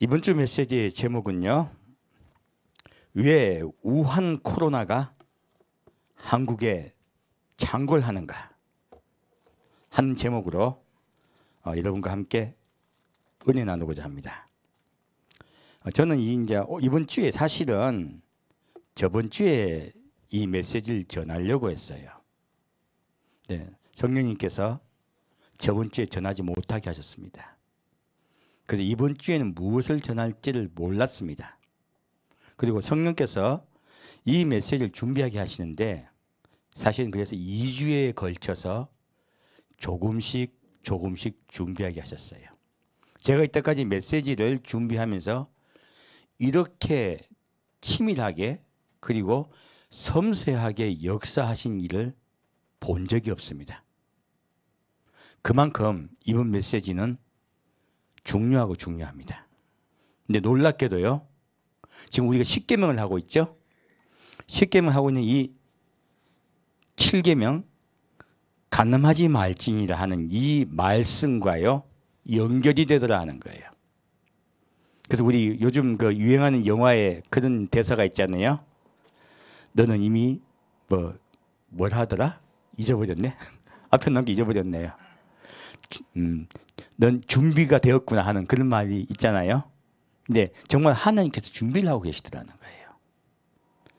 이번 주 메시지의 제목은요, 왜 우한 코로나가 한국에 창궐하는가 하는 제목으로 여러분과 함께 은혜 나누고자 합니다. 저는 이번 주에 사실은 저번 주에 이 메시지를 전하려고 했어요. 네, 성령님께서 저번 주에 전하지 못하게 하셨습니다. 그래서 이번 주에는 무엇을 전할지를 몰랐습니다. 그리고 성령께서 이 메시지를 준비하게 하시는데 사실은 그래서 2주에 걸쳐서 조금씩 준비하게 하셨어요. 제가 이때까지 메시지를 준비하면서 이렇게 치밀하게 그리고 섬세하게 역사하신 일을 본 적이 없습니다. 그만큼 이번 메시지는 중요합니다. 근데 놀랍게도요, 지금 우리가 10계명을 하고 있죠. 10계명 하고 있는 이 7계명 간음하지 말지니라 하는 이 말씀과요 연결이 되더라 하는 거예요. 그래서 우리 요즘 그 유행하는 영화에 그런 대사가 있잖아요. 너는 이미 뭘 하더라? 잊어버렸네. 앞에 남게 잊어버렸네요. 넌 준비가 되었구나 하는 그런 말이 있잖아요. 근데 정말 하나님께서 준비를 하고 계시더라는 거예요.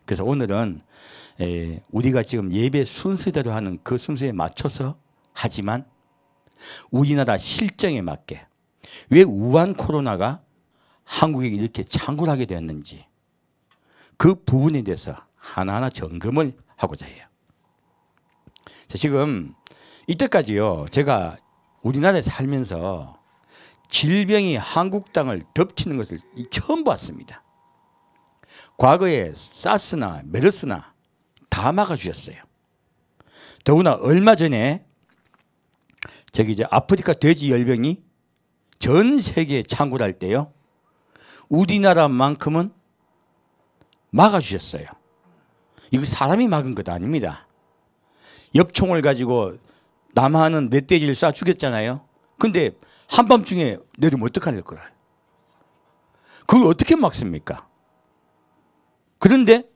그래서 오늘은 우리가 지금 예배 순서대로 하는 그 순서에 맞춰서 하지만 우리나라 실정에 맞게 왜 우한 코로나가 한국에 이렇게 창궐하게 되었는지 그 부분에 대해서 하나하나 점검을 하고자 해요. 자, 지금 이때까지요, 제가 우리나라에 살면서 질병이 한국 땅을 덮치는 것을 처음 봤습니다. 과거에 사스나 메르스나 다 막아주셨어요. 더구나 얼마 전에 아프리카 돼지열병이 전 세계에 창궐할 때요, 우리나라만큼은 막아주셨어요. 이거 사람이 막은 것 아닙니다. 엽총을 가지고 남한은 멧돼지를 쏴 죽였잖아요. 근데 한밤중에 내리면 어떡할 거야? 그걸 어떻게 막습니까? 그런데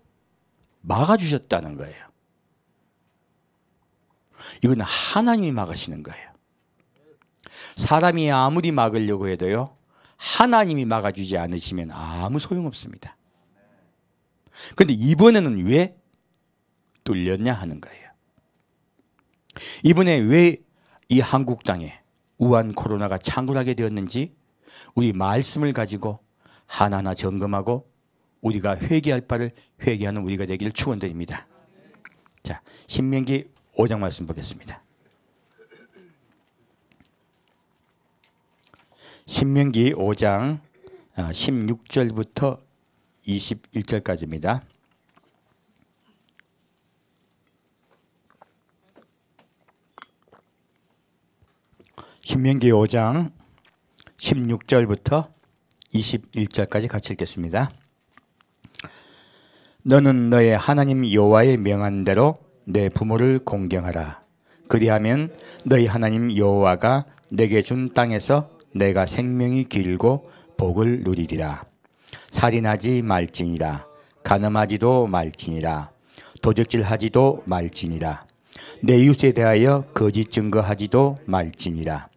막아주셨다는 거예요. 이건 하나님이 막으시는 거예요. 사람이 아무리 막으려고 해도요, 하나님이 막아주지 않으시면 아무 소용없습니다. 그런데 이번에는 왜 뚫렸냐 하는 거예요. 이번에 왜 이 한국 땅에 우한 코로나가 창궐하게 되었는지 우리 말씀을 가지고 하나하나 점검하고 우리가 회개할 바를 회개하는 우리가 되기를 축원드립니다. 자, 신명기 5장 말씀 보겠습니다. 신명기 5장 16절부터 21절까지입니다. 신명기 5장 16절부터 21절까지 같이 읽겠습니다. 너는 너의 하나님 여호와의 명한 대로 내 부모를 공경하라. 그리하면 너희 하나님 여호와가 내게 준 땅에서 내가 생명이 길고 복을 누리리라. 살인하지 말지니라. 간음하지도 말지니라. 도적질하지도 말지니라. 내 이웃에 대하여 거짓 증거하지도 말지니라.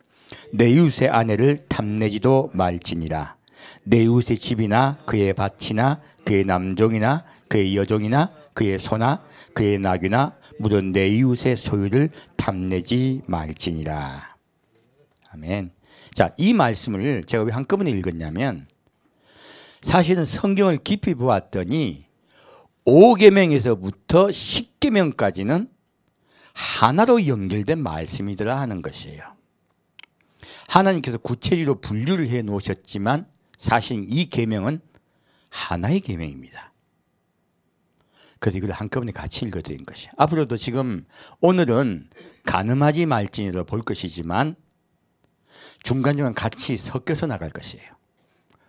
내 이웃의 아내를 탐내지도 말지니라. 내 이웃의 집이나 그의 밭이나 그의 남종이나 그의 여종이나 그의 소나 그의 나귀나 물은 내 이웃의 소유를 탐내지 말지니라. 아멘. 자, 이 말씀을 제가 왜 한꺼번에 읽었냐면 사실은 성경을 깊이 보았더니 5계명에서부터 10계명까지는 하나로 연결된 말씀이더라 하는 것이에요. 하나님께서 구체적으로 분류를 해 놓으셨지만 사실 이 계명은 하나의 계명입니다. 그래서 이걸 한꺼번에 같이 읽어드린 것이에요. 앞으로도 지금 오늘은 간음하지 말지니라 볼 것이지만 중간중간 같이 섞여서 나갈 것이에요.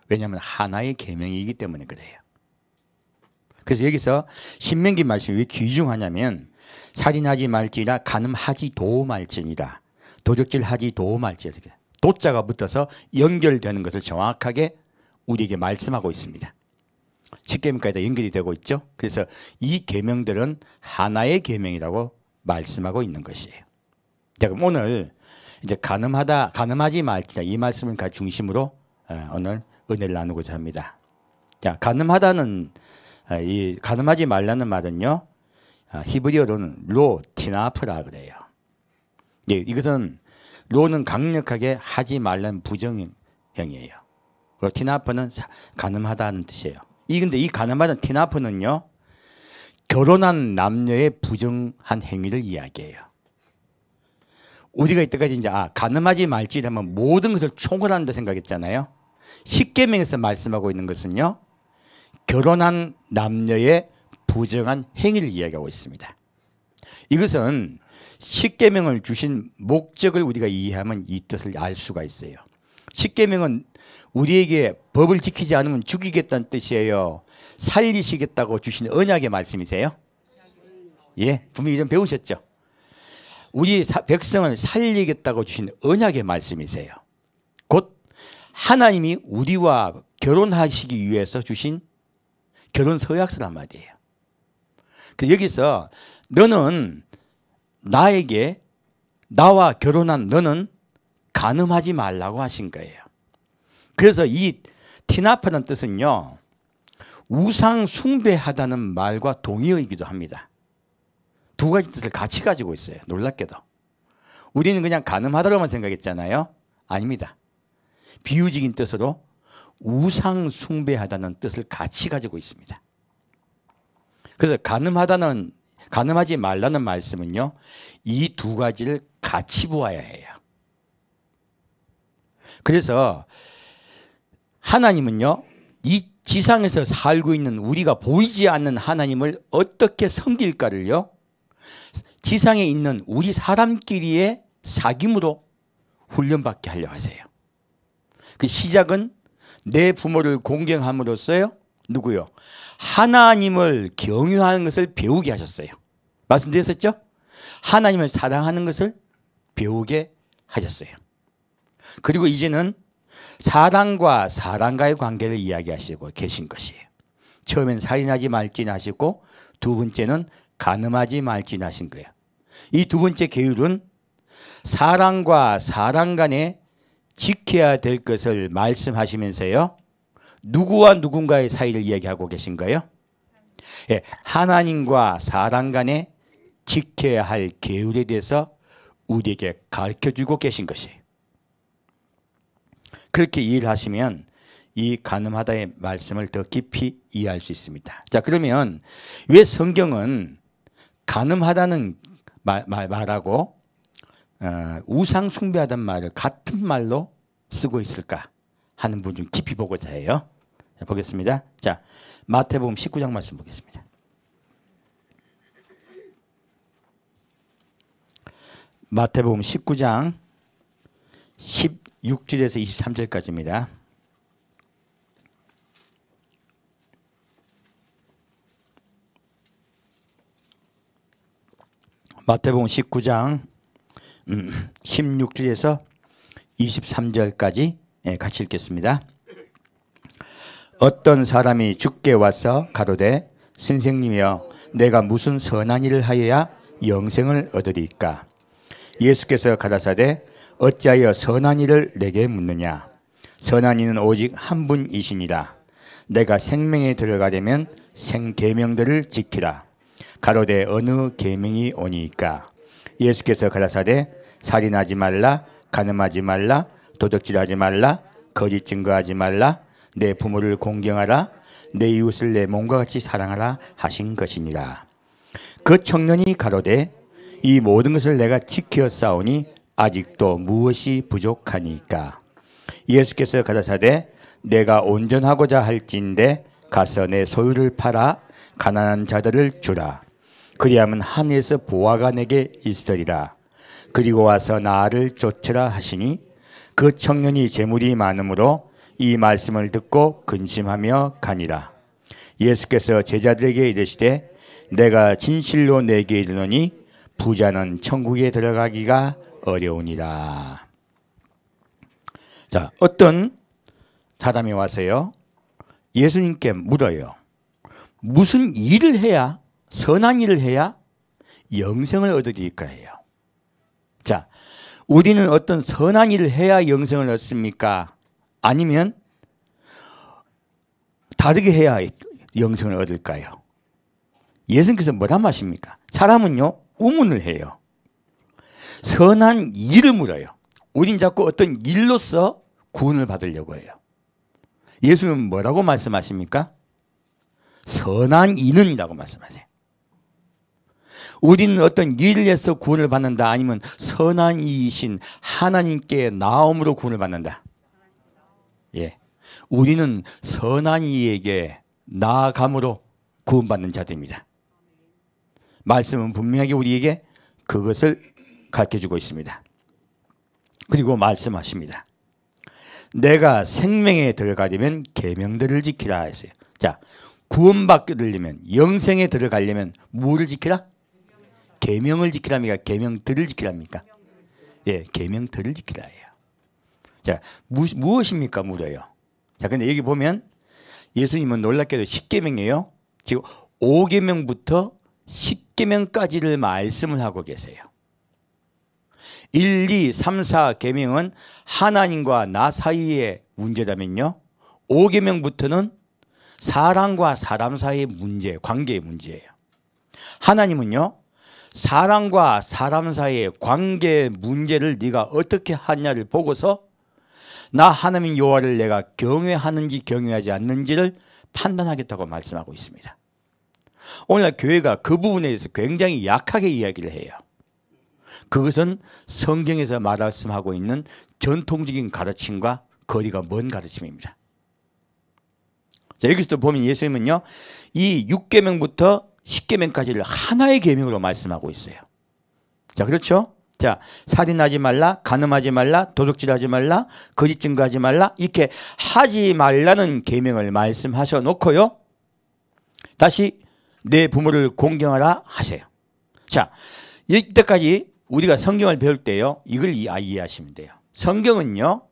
왜냐하면 하나의 계명이기 때문에 그래요. 그래서 여기서 신명기 말씀이 왜 귀중하냐면 살인하지 말지니라, 간음하지도 말지니라, 도적질하지도 말지니라. 도자가 붙어서 연결되는 것을 정확하게 우리에게 말씀하고 있습니다. 십계명까지 다 연결이 되고 있죠. 그래서 이 계명들은 하나의 계명이라고 말씀하고 있는 것이에요. 자, 그럼 오늘 이제 간음하지 말지라 이 말씀을 중심으로 오늘 은혜를 나누고자 합니다. 자, 간음하지 말라는 말은요, 히브리어로는 티나프라 그래요. 예, 이것은 로는 강력하게 하지 말라는 부정형이에요. 그리고 티나프는 간음하다는 뜻이에요. 근데 이 간음하다는 티나프는요, 결혼한 남녀의 부정한 행위를 이야기해요. 우리가 이때까지 이제 간음하지 말지라면 모든 것을 총괄한다 생각했잖아요. 십계명에서 말씀하고 있는 것은요, 결혼한 남녀의 부정한 행위를 이야기하고 있습니다. 이것은 십계명을 주신 목적을 우리가 이해하면 이 뜻을 알 수가 있어요. 십계명은 우리에게 법을 지키지 않으면 죽이겠다는 뜻이에요. 살리시겠다고 주신 언약의 말씀이세요? 예, 분명히 좀 배우셨죠? 우리 백성을 살리겠다고 주신 언약의 말씀이세요. 곧 하나님이 우리와 결혼하시기 위해서 주신 결혼 서약서란 말이에요. 그래서 여기서 너는 나와 결혼한 너는 간음하지 말라고 하신 거예요. 그래서 이 티나프는 뜻은요, 우상 숭배하다는 말과 동의어이기도 합니다. 두 가지 뜻을 같이 가지고 있어요. 놀랍게도. 우리는 그냥 간음하다로만 생각했잖아요. 아닙니다. 비유적인 뜻으로 우상 숭배하다는 뜻을 같이 가지고 있습니다. 그래서 간음하지 말라는 말씀은요, 이 두 가지를 같이 보아야 해요. 그래서 하나님은요, 이 지상에서 살고 있는 우리가 보이지 않는 하나님을 어떻게 섬길까를요, 지상에 있는 우리 사람끼리의 사귐으로 훈련받게 하려 하세요. 그 시작은 내 부모를 공경함으로써요, 누구요? 하나님을 경유하는 것을 배우게 하셨어요. 말씀드렸었죠? 하나님을 사랑하는 것을 배우게 하셨어요. 그리고 이제는 사랑과 사랑과의 관계를 이야기하시고 계신 것이에요. 처음엔 살인하지 말지나 하시고 두 번째는 간음하지 말지나 하신 거예요. 이 두 번째 계율은 사랑과 사랑 간에 지켜야 될 것을 말씀하시면서요, 누구와 누군가의 사이를 이야기하고 계신 거예요? 예, 하나님과 사람 간에 지켜야 할 계율에 대해서 우리에게 가르쳐주고 계신 것이에요. 그렇게 이해를 하시면 이 간음하다의 말씀을 더 깊이 이해할 수 있습니다. 자, 그러면 왜 성경은 간음하다는 말하고 우상 숭배하다는 말을 같은 말로 쓰고 있을까 하는 부분 좀 깊이 보고자 해요. 자, 보겠습니다. 자, 마태복음 19장 말씀 보겠습니다. 마태복음 19장 16절에서 23절까지입니다. 마태복음 19장 16절에서 23절까지 같이 읽겠습니다. 어떤 사람이 주께 와서 가로되 선생님이여 내가 무슨 선한 일을 하여야 영생을 얻으리까? 예수께서 가라사대 어찌하여 선한 일을 내게 묻느냐? 선한 이는 오직 한 분이시니라. 내가 생명에 들어가려면 생계명들을 지키라. 가로되 어느 계명이 오니까? 예수께서 가라사대 살인하지 말라, 간음하지 말라, 도둑질하지 말라, 거짓 증거하지 말라, 내 부모를 공경하라, 내 이웃을 내 몸과 같이 사랑하라 하신 것이니라. 그 청년이 가로되 이 모든 것을 내가 지켜 싸우니 아직도 무엇이 부족하니까? 예수께서 가라사대 내가 온전하고자 할진대 가서 내 소유를 팔아 가난한 자들을 주라. 그리하면 하늘에서 보화가 내게 있으리라. 그리고 와서 나를 쫓으라 하시니 그 청년이 재물이 많으므로 이 말씀을 듣고 근심하며 가니라. 예수께서 제자들에게 이르시되 내가 진실로 내게 이르노니 부자는 천국에 들어가기가 어려우니라. 자, 어떤 사람이 와서요, 예수님께 물어요. 무슨 일을 해야, 선한 일을 해야 영생을 얻으리까 해요. 자, 우리는 어떤 선한 일을 해야 영생을 얻습니까? 아니면 다르게 해야 영생을 얻을까요? 예수님께서 뭐라 하십니까? 사람은요, 의문을 해요. 선한 일을 물어요. 우린 자꾸 어떤 일로서 구원을 받으려고 해요. 예수님은 뭐라고 말씀하십니까? 선한 이는이라고 말씀하세요. 우리는 어떤 일을 해서 구원을 받는다, 아니면 선한 이이신 하나님께 나옴으로 구원을 받는다. 예, 우리는 선한 이에게 나아감으로 구원받는 자들입니다. 말씀은 분명하게 우리에게 그것을 가르쳐주고 있습니다. 그리고 말씀하십니다. 내가 생명에 들어가려면 계명들을 지키라 했어요. 자, 구원받으려면, 영생에 들어가려면 뭐를 지키라? 계명을 지키랍니까? 계명들을 지키랍니까? 예, 계명들을 지키라 해요. 자, 무엇입니까? 물어요. 자, 근데 여기 보면 예수님은 놀랍게도 10계명이에요. 지금 5계명부터 10계명까지를 말씀을 하고 계세요. 1, 2, 3, 4계명은 하나님과 나 사이의 문제라면요, 5계명부터는 사람과 사람 사이의 문제, 관계의 문제예요. 하나님은요, 사람과 사람 사이의 관계 문제를 네가 어떻게 하냐를 보고서 나 하나님 여호와를 내가 경외하는지 경외하지 않는지를 판단하겠다고 말씀하고 있습니다. 오늘날 교회가 그 부분에 대해서 굉장히 약하게 이야기를 해요. 그것은 성경에서 말씀하고 있는 전통적인 가르침과 거리가 먼 가르침입니다. 자, 여기서도 보면 예수님은요, 이 6계명부터 10계명까지를 하나의 계명으로 말씀하고 있어요. 자, 그렇죠? 자, 살인하지 말라, 간음하지 말라, 도둑질하지 말라, 거짓 증거하지 말라, 이렇게 하지 말라는 계명을 말씀하셔 놓고요, 다시 내 부모를 공경하라 하세요. 자, 이때까지 우리가 성경을 배울 때요, 이걸 이해하시면 돼요. 성경은요,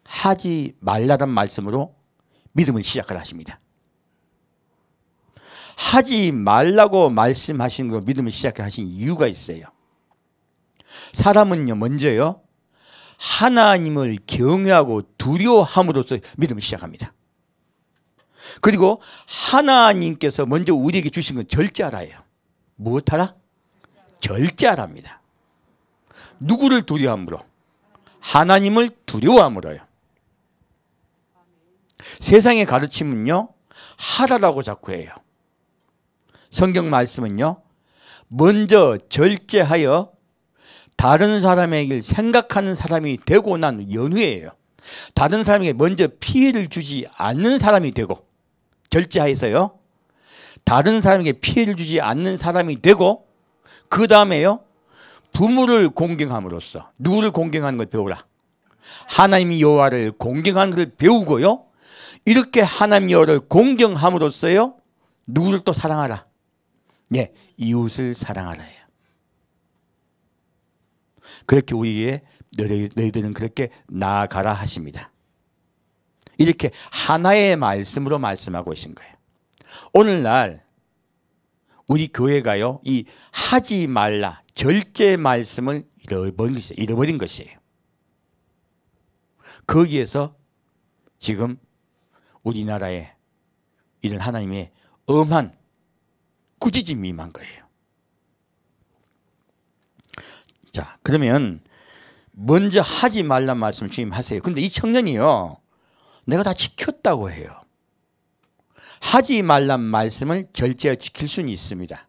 하지 말라는 말씀으로 믿음을 시작을 하십니다. 하지 말라고 말씀하신 거 믿음을 시작하신 이유가 있어요. 사람은요, 먼저요, 하나님을 경외하고 두려워함으로써 믿음을 시작합니다. 그리고 하나님께서 먼저 우리에게 주신 건 절제하라예요. 무엇하라? 절제하랍니다. 누구를 두려워함으로? 하나님을 두려워함으로요. 세상의 가르침은요, 하라라고 자꾸 해요. 성경 말씀은요, 먼저 절제하여 다른 사람에게 생각하는 사람이 되고 난 연후에요, 다른 사람에게 먼저 피해를 주지 않는 사람이 되고, 절제하여서요, 다른 사람에게 피해를 주지 않는 사람이 되고, 그 다음에요, 부모를 공경함으로써 누구를 공경하는 걸 배우라. 하나님 여호와를 공경하는 걸 배우고요, 이렇게 하나님 여호와를 공경함으로써요, 누구를 또 사랑하라. 예, 이웃을 사랑하라예요. 그렇게 우리에게 너희들은 그렇게 나아가라 하십니다. 이렇게 하나의 말씀으로 말씀하고 계신 거예요. 오늘날 우리 교회가요, 이 하지 말라, 절제 말씀을 잃어버린 것이에요. 거기에서 지금 우리나라에 이런 하나님의 엄한 꾸짖음이 임한 거예요. 자, 그러면 먼저 하지 말란 말씀을 주님 하세요. 근데 이 청년이요, 내가 다 지켰다고 해요. 하지 말란 말씀을 절제하여 지킬 수는 있습니다.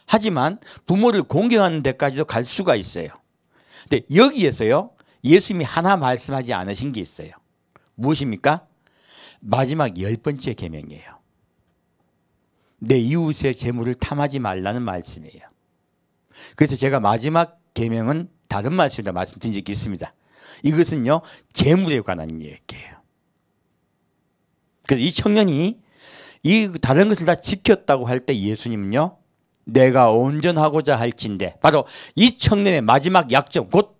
하지만 부모를 공경하는 데까지도 갈 수가 있어요. 근데 여기에서요, 예수님이 하나 말씀하지 않으신 게 있어요. 무엇입니까? 마지막 10번째 계명이에요. 내 이웃의 재물을 탐하지 말라는 말씀이에요. 그래서 제가 마지막 계명은 다른 말씀이라 말씀드린 적이 있습니다. 이것은요, 재물에 관한 얘기예요. 그래서 이 청년이 이 다른 것을 다 지켰다고 할 때 예수님은요, 내가 온전하고자 할진대, 바로 이 청년의 마지막 약점, 곧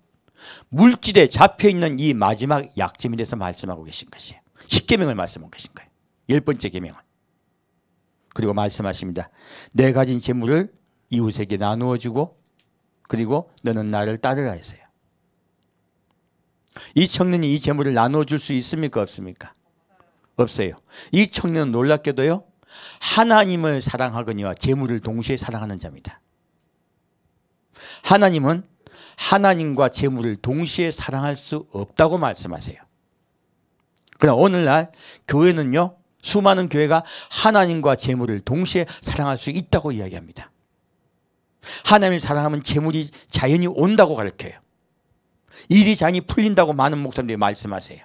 물질에 잡혀있는 이 마지막 약점에 대해서 말씀하고 계신 것이에요. 계명을 말씀한 것인 거예요. 10번째 계명은. 그리고 말씀하십니다. 내 가진 재물을 이웃에게 나누어 주고 그리고 너는 나를 따르라 했어요. 이 청년이 이 재물을 나누어 줄 수 있습니까? 없습니까? 없어요. 이 청년은 놀랍게도요, 하나님을 사랑하거니와 재물을 동시에 사랑하는 자입니다. 하나님은 하나님과 재물을 동시에 사랑할 수 없다고 말씀하세요. 그러나 오늘날 교회는요, 수많은 교회가 하나님과 재물을 동시에 사랑할 수 있다고 이야기합니다. 하나님을 사랑하면 재물이 자연히 온다고 가르쳐요. 일이 자연히 풀린다고 많은 목사님들이 말씀하세요.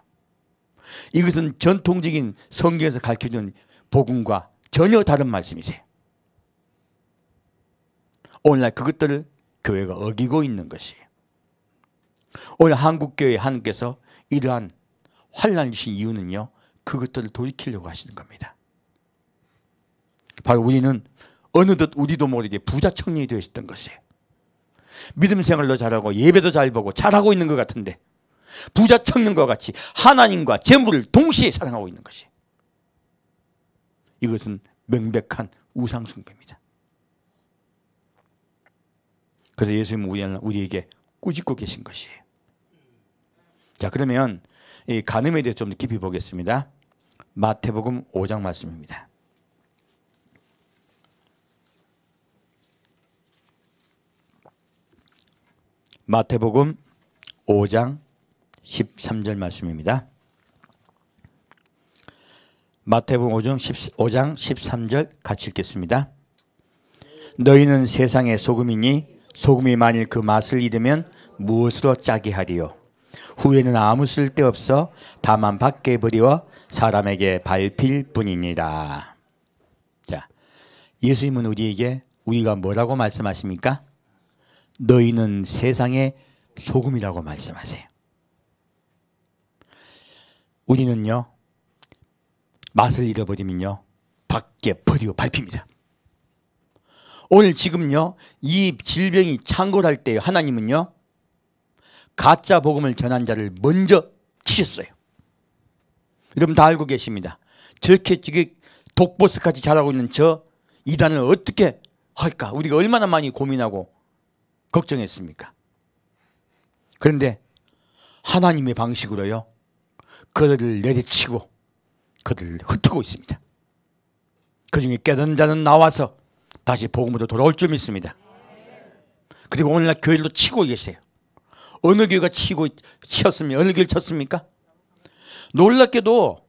이것은 전통적인 성경에서 가르쳐주는 복음과 전혀 다른 말씀이세요. 오늘날 그것들을 교회가 어기고 있는 것이에요. 오늘 한국교회 하나님께서 이러한 환난을 주신 이유는요, 그것들을 돌이키려고 하시는 겁니다. 바로 우리는 어느덧 우리도 모르게 부자 청년이 되어 있었던 것이에요. 믿음 생활도 잘하고 예배도 잘 보고 잘하고 있는 것 같은데 부자 청년과 같이 하나님과 재물을 동시에 사랑하고 있는 것이에요. 이것은 명백한 우상 숭배입니다. 그래서 예수님은 우리에게 꾸짖고 계신 것이에요. 자, 그러면 이 간음에 대해서 좀 더 깊이 보겠습니다. 마태복음 5장 말씀입니다. 마태복음 5장 13절 말씀입니다. 마태복음 5장 13절 같이 읽겠습니다. 너희는 세상의 소금이니 소금이 만일 그 맛을 잃으면 무엇으로 짜게 하리요? 후에는 아무 쓸데없어 다만 밖에 버리어 사람에게 밟힐 뿐이니라. 자, 예수님은 우리가 뭐라고 말씀하십니까? 너희는 세상의 소금이라고 말씀하세요. 우리는요, 맛을 잃어버리면요, 밖에 버리고 밟힙니다. 오늘 지금요, 이 질병이 창궐할 때 하나님은요, 가짜 복음을 전한 자를 먼저 치셨어요. 여러분 다 알고 계십니다. 저렇게 독보스같이 자라고 있는 저 이단을 어떻게 할까? 우리가 얼마나 많이 고민하고 걱정했습니까? 그런데 하나님의 방식으로요, 그들을 내리치고 그들을 흩트고 있습니다. 그 중에 깨닫는 자는 나와서 다시 복음으로 돌아올 줄 믿습니다. 그리고 오늘날 교회도 치고 계세요. 어느 교회가 치었습니까? 어느 교회를 쳤습니까? 놀랍게도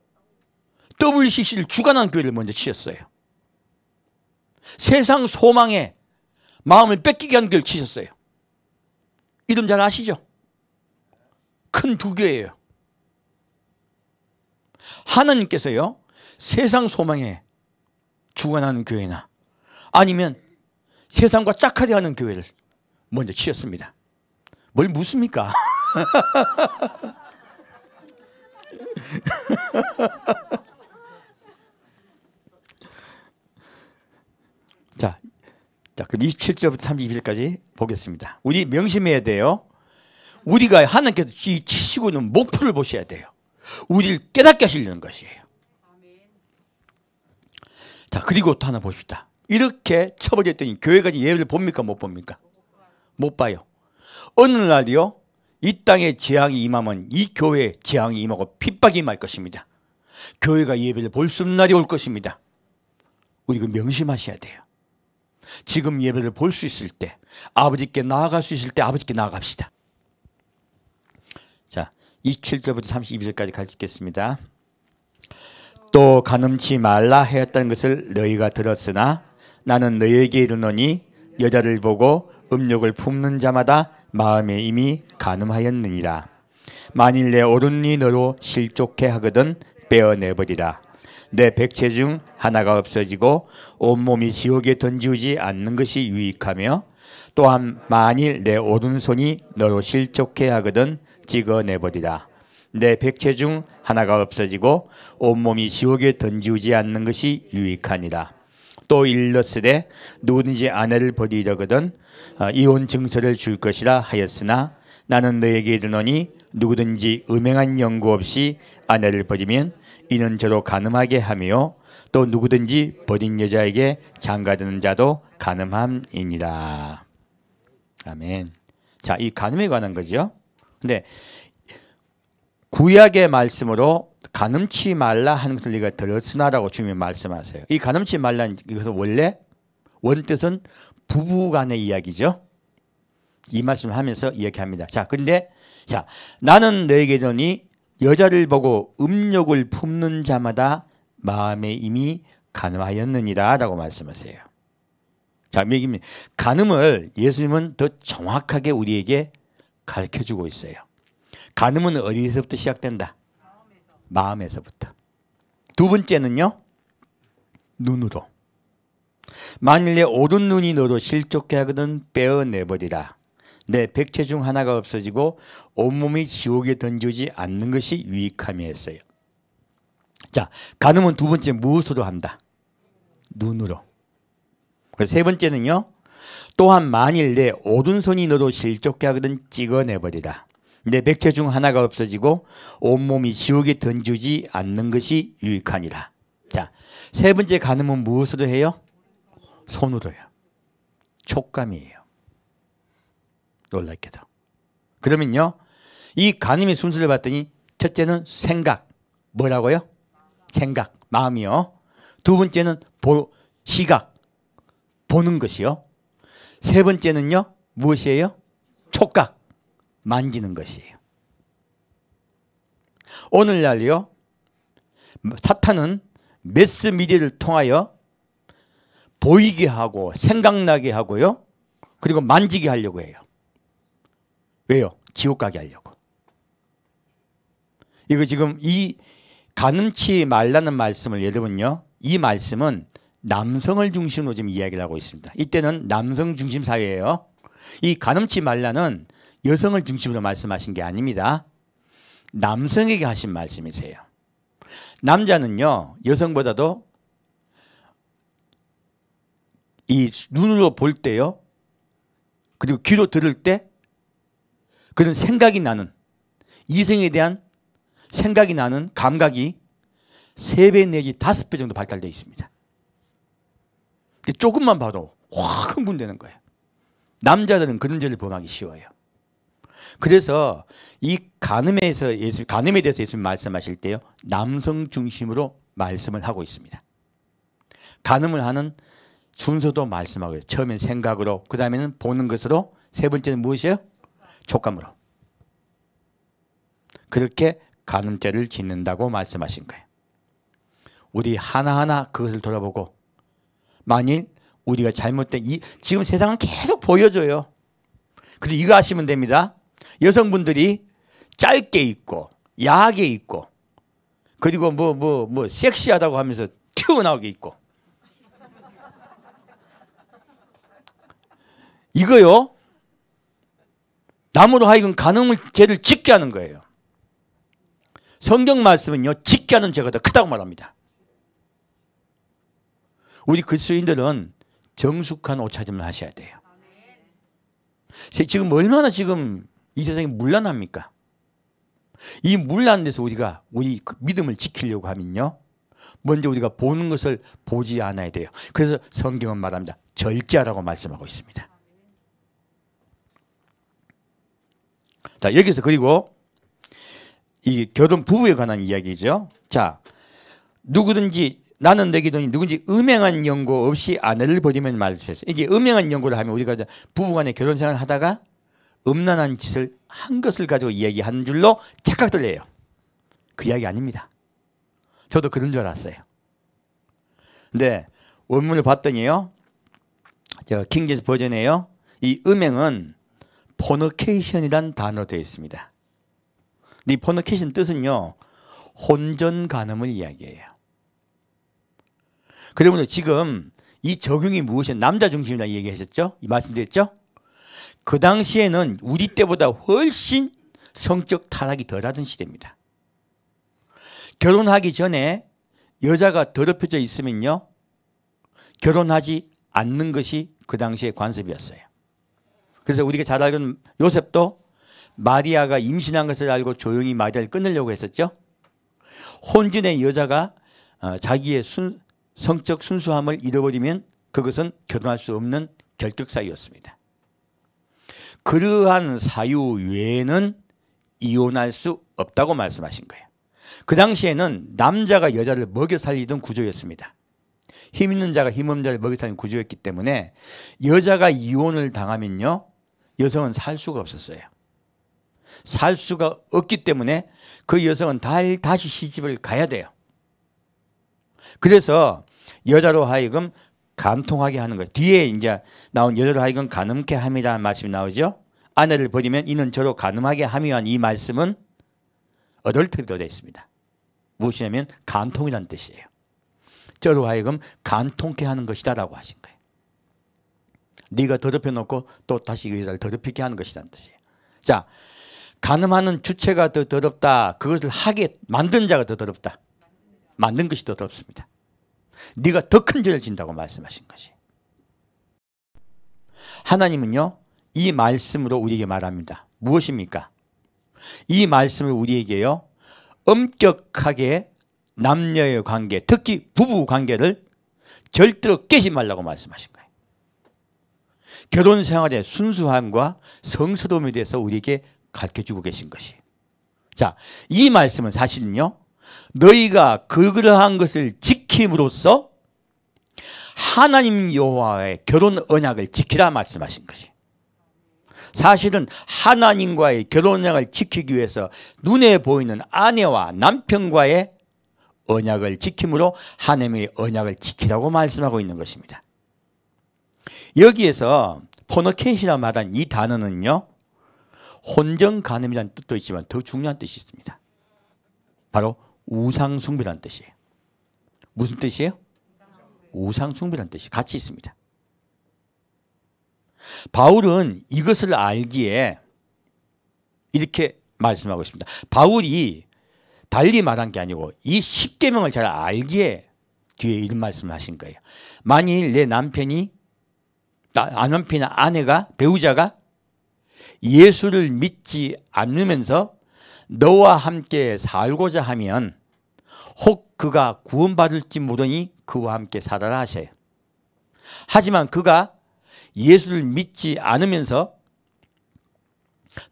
WCC를 주관한 교회를 먼저 치셨어요. 세상 소망에 마음을 뺏기게 한 교회를 치셨어요. 이름 잘 아시죠? 큰 두 교회예요. 하나님께서요, 세상 소망에 주관하는 교회나 아니면 세상과 짝하대하는 교회를 먼저 치셨습니다. 뭘 묻습니까? 자, 그럼 27절부터 32절까지 보겠습니다. 우리 명심해야 돼요. 우리가 하나님께서 치시고 있는 목표를 보셔야 돼요. 우리를 깨닫게 하시려는 것이에요. 자, 그리고 또 하나 봅시다. 이렇게 쳐버렸더니 교회가 예배를 봅니까? 못 봅니까? 못 봐요. 어느 날이요, 이 땅에 재앙이 임하면 이 교회에 재앙이 임하고 핍박이 임할 것입니다. 교회가 예배를 볼 수 없는 날이 올 것입니다. 우리 그 명심하셔야 돼요. 지금 예배를 볼 수 있을 때, 아버지께 나아갈 수 있을 때 아버지께 나아갑시다. 자, 27절부터 32절까지 같이 읽겠습니다. 또 간음치 말라 하였다는 것을 너희가 들었으나 나는 너희에게 이르노니 여자를 보고 음욕을 품는 자마다 마음에 이미 간음하였느니라. 만일 내 오른이 너로 실족해 하거든 빼어내버리라. 내 백체 중 하나가 없어지고 온몸이 지옥에 던지우지 않는 것이 유익하며 또한 만일 내 오른손이 너로 실족해 하거든 찍어내버리라. 내 백체 중 하나가 없어지고 온몸이 지옥에 던지우지 않는 것이 유익하니라. 또 일렀으되 누구든지 아내를 버리려거든 이혼 증서를 줄 것이라 하였으나 나는 너에게 이르노니 누구든지 음행한 연고 없이 아내를 버리면 이는 저로 간음하게 하며 또 누구든지 버린 여자에게 장가드는 자도 간음함이니라. 아멘. 자, 이 간음에 관한 거죠. 근데 구약의 말씀으로 간음치 말라 하는 것을 우리가 들었으나라고 주님이 말씀하세요. 이 간음치 말라는 이것은 원래 원뜻은 부부간의 이야기죠. 이 말씀을 하면서 이야기합니다. 자, 근데 자, 나는 너에게 이르노니 여자를 보고 음욕을 품는 자마다 마음에 이미 간음하였느니라 라고 말씀하세요. 자, 간음을 예수님은 더 정확하게 우리에게 가르쳐주고 있어요. 간음은 어디서부터 시작된다? 마음에서부터. 두 번째는요, 눈으로. 만일에 오른 눈이 너로 실족해 하거든 빼어내버리라. 내 백체 중 하나가 없어지고 온몸이 지옥에 던지지 않는 것이 유익함이 했어요. 자, 간음은 두 번째 무엇으로 한다? 눈으로. 그래서 세 번째는요, 또한 만일 내 오른손이 너로 실족해 하거든 찍어내버리라. 내 백체 중 하나가 없어지고 온몸이 지옥에 던지지 않는 것이 유익하니라. 자, 세 번째 간음은 무엇으로 해요? 손으로요. 촉감이에요. 놀랍게도. 그러면요, 이 간음의 순서를 봤더니 첫째는 생각. 뭐라고요? 생각, 마음이요. 두 번째는 시각, 보는 것이요. 세 번째는요, 무엇이에요? 촉각, 만지는 것이에요. 오늘날요, 사탄은 매스미디어를 통하여 보이게 하고 생각나게 하고요, 그리고 만지게 하려고 해요. 왜요? 지옥 가게 하려고. 이거 지금 이 간음치 말라는 말씀을 여러분요, 이 말씀은 남성을 중심으로 지금 이야기를 하고 있습니다. 이때는 남성 중심 사회예요. 이 간음치 말라는 여성을 중심으로 말씀하신 게 아닙니다. 남성에게 하신 말씀이세요. 남자는요, 여성보다도 이 눈으로 볼 때요, 그리고 귀로 들을 때 그런 생각이 나는, 이성에 대한 생각이 나는 감각이 3배 내지 5배 정도 발달되어 있습니다. 조금만 봐도 확 흥분되는 거예요. 남자들은 그런 죄를 범하기 쉬워요. 그래서 이 간음에 대해서 예수님 말씀하실 때요, 남성 중심으로 말씀을 하고 있습니다. 간음을 하는 순서도 말씀하고요. 처음엔 생각으로, 그 다음에는 보는 것으로, 세 번째는 무엇이에요? 촉감으로. 그렇게 간음죄를 짓는다고 말씀하신 거예요. 우리 하나하나 그것을 돌아보고, 만일 우리가 잘못된, 지금 세상은 계속 보여줘요. 그리고 이거 하시면 됩니다. 여성분들이 짧게 입고 야하게 입고, 그리고 섹시하다고 하면서 튀어나오게 입고, 이거요, 남으로 하여금 간음죄를 짓게 하는 거예요. 성경 말씀은요, 짓게 하는 죄가 더 크다고 말합니다. 우리 그리스도인들은 정숙한 옷차림을 하셔야 돼요. 지금 얼마나 지금 이 세상이 문란합니까? 이 문란한 데서 우리가 우리 믿음을 지키려고 하면요, 먼저 우리가 보는 것을 보지 않아야 돼요. 그래서 성경은 말합니다. 절제하라고 말씀하고 있습니다. 자, 여기서 그리고 이 결혼 부부에 관한 이야기죠. 자, 누구든지, 나는 내게 이르노니 누구든지 음행한 연고 없이 아내를 버리면 말씀했어요. 이게 음행한 연고를 하면 우리가 부부간에 결혼 생활을 하다가 음란한 짓을 한 것을 가지고 이야기하는 줄로 착각들 해요. 그 이야기 아닙니다. 저도 그런 줄 알았어요. 근데 원문을 봤더니요, 킹제임스 버전에요, 이 음행은 포너케이션이란 단어로 되어 있습니다. 이 포너케이션 뜻은요, 혼전 간음을 이야기해요. 그러면 지금 이 적용이 무엇이냐, 남자 중심이라고 얘기하셨죠? 이 말씀드렸죠? 그 당시에는 우리 때보다 훨씬 성적 타락이 덜하던 시대입니다. 결혼하기 전에 여자가 더럽혀져 있으면요, 결혼하지 않는 것이 그 당시의 관습이었어요. 그래서 우리가 잘 알고 있는 요셉도 마리아가 임신한 것을 알고 조용히 마리아를 끊으려고 했었죠. 혼전의 여자가 자기의 성적 순수함을 잃어버리면 그것은 결혼할 수 없는 결격 사유였습니다. 그러한 사유 외에는 이혼할 수 없다고 말씀하신 거예요. 그 당시에는 남자가 여자를 먹여 살리던 구조였습니다. 힘 있는 자가 힘 없는 자를 먹여 살리는 구조였기 때문에 여자가 이혼을 당하면요, 여성은 살 수가 없었어요. 살 수가 없기 때문에 그 여성은 다시 시집을 가야 돼요. 그래서 여자로 하여금 간통하게 하는 거예요. 뒤에 이제 나온 여자로 하여금 간음케 함이라는 말씀이 나오죠. 아내를 버리면 이는 저로 간음하게 함이란 이 말씀은 어덜트리로 되어 있습니다. 무엇이냐면 간통이라는 뜻이에요. 저로 하여금 간통케 하는 것이다라고 하신 거예요. 네가 더럽혀 놓고 또 다시 그 여자를 더럽히게 하는 것이라는 뜻이에요. 자, 간음하는 주체가 더 더럽다. 그것을 하게 만든 자가 더 더럽다. 만든 것이 더 더럽습니다. 네가 더 큰 죄를 진다고 말씀하신 것이. 하나님은요, 이 말씀으로 우리에게 말합니다. 무엇입니까? 이 말씀을 우리에게요, 엄격하게 남녀의 관계, 특히 부부 관계를 절대로 깨지 말라고 말씀하신 거예요. 결혼 생활의 순수함과 성스러움에 대해서 우리에게 가르쳐주고 계신 것이. 자, 이 말씀은 사실은요, 너희가 그러한 것을 지킴으로써 하나님 여호와의 결혼 언약을 지키라 말씀하신 것이. 사실은 하나님과의 결혼 언약을 지키기 위해서 눈에 보이는 아내와 남편과의 언약을 지킴으로 하나님의 언약을 지키라고 말씀하고 있는 것입니다. 여기에서 포너케이시라 말한 이 단어는요, 혼전 간음이라는 뜻도 있지만 더 중요한 뜻이 있습니다. 바로 우상숭배라는 뜻이에요. 무슨 뜻이에요? 우상숭배라는 뜻이 같이 있습니다. 바울은 이것을 알기에 이렇게 말씀하고 있습니다. 바울이 달리 말한 게 아니고 이 십계명을 잘 알기에 뒤에 이런 말씀을 하신 거예요. 만일 내 남편이나 아내가, 배우자가 예수를 믿지 않으면서 너와 함께 살고자 하면 혹 그가 구원받을지 모르니 그와 함께 살아라 하셔요. 하지만 그가 예수를 믿지 않으면서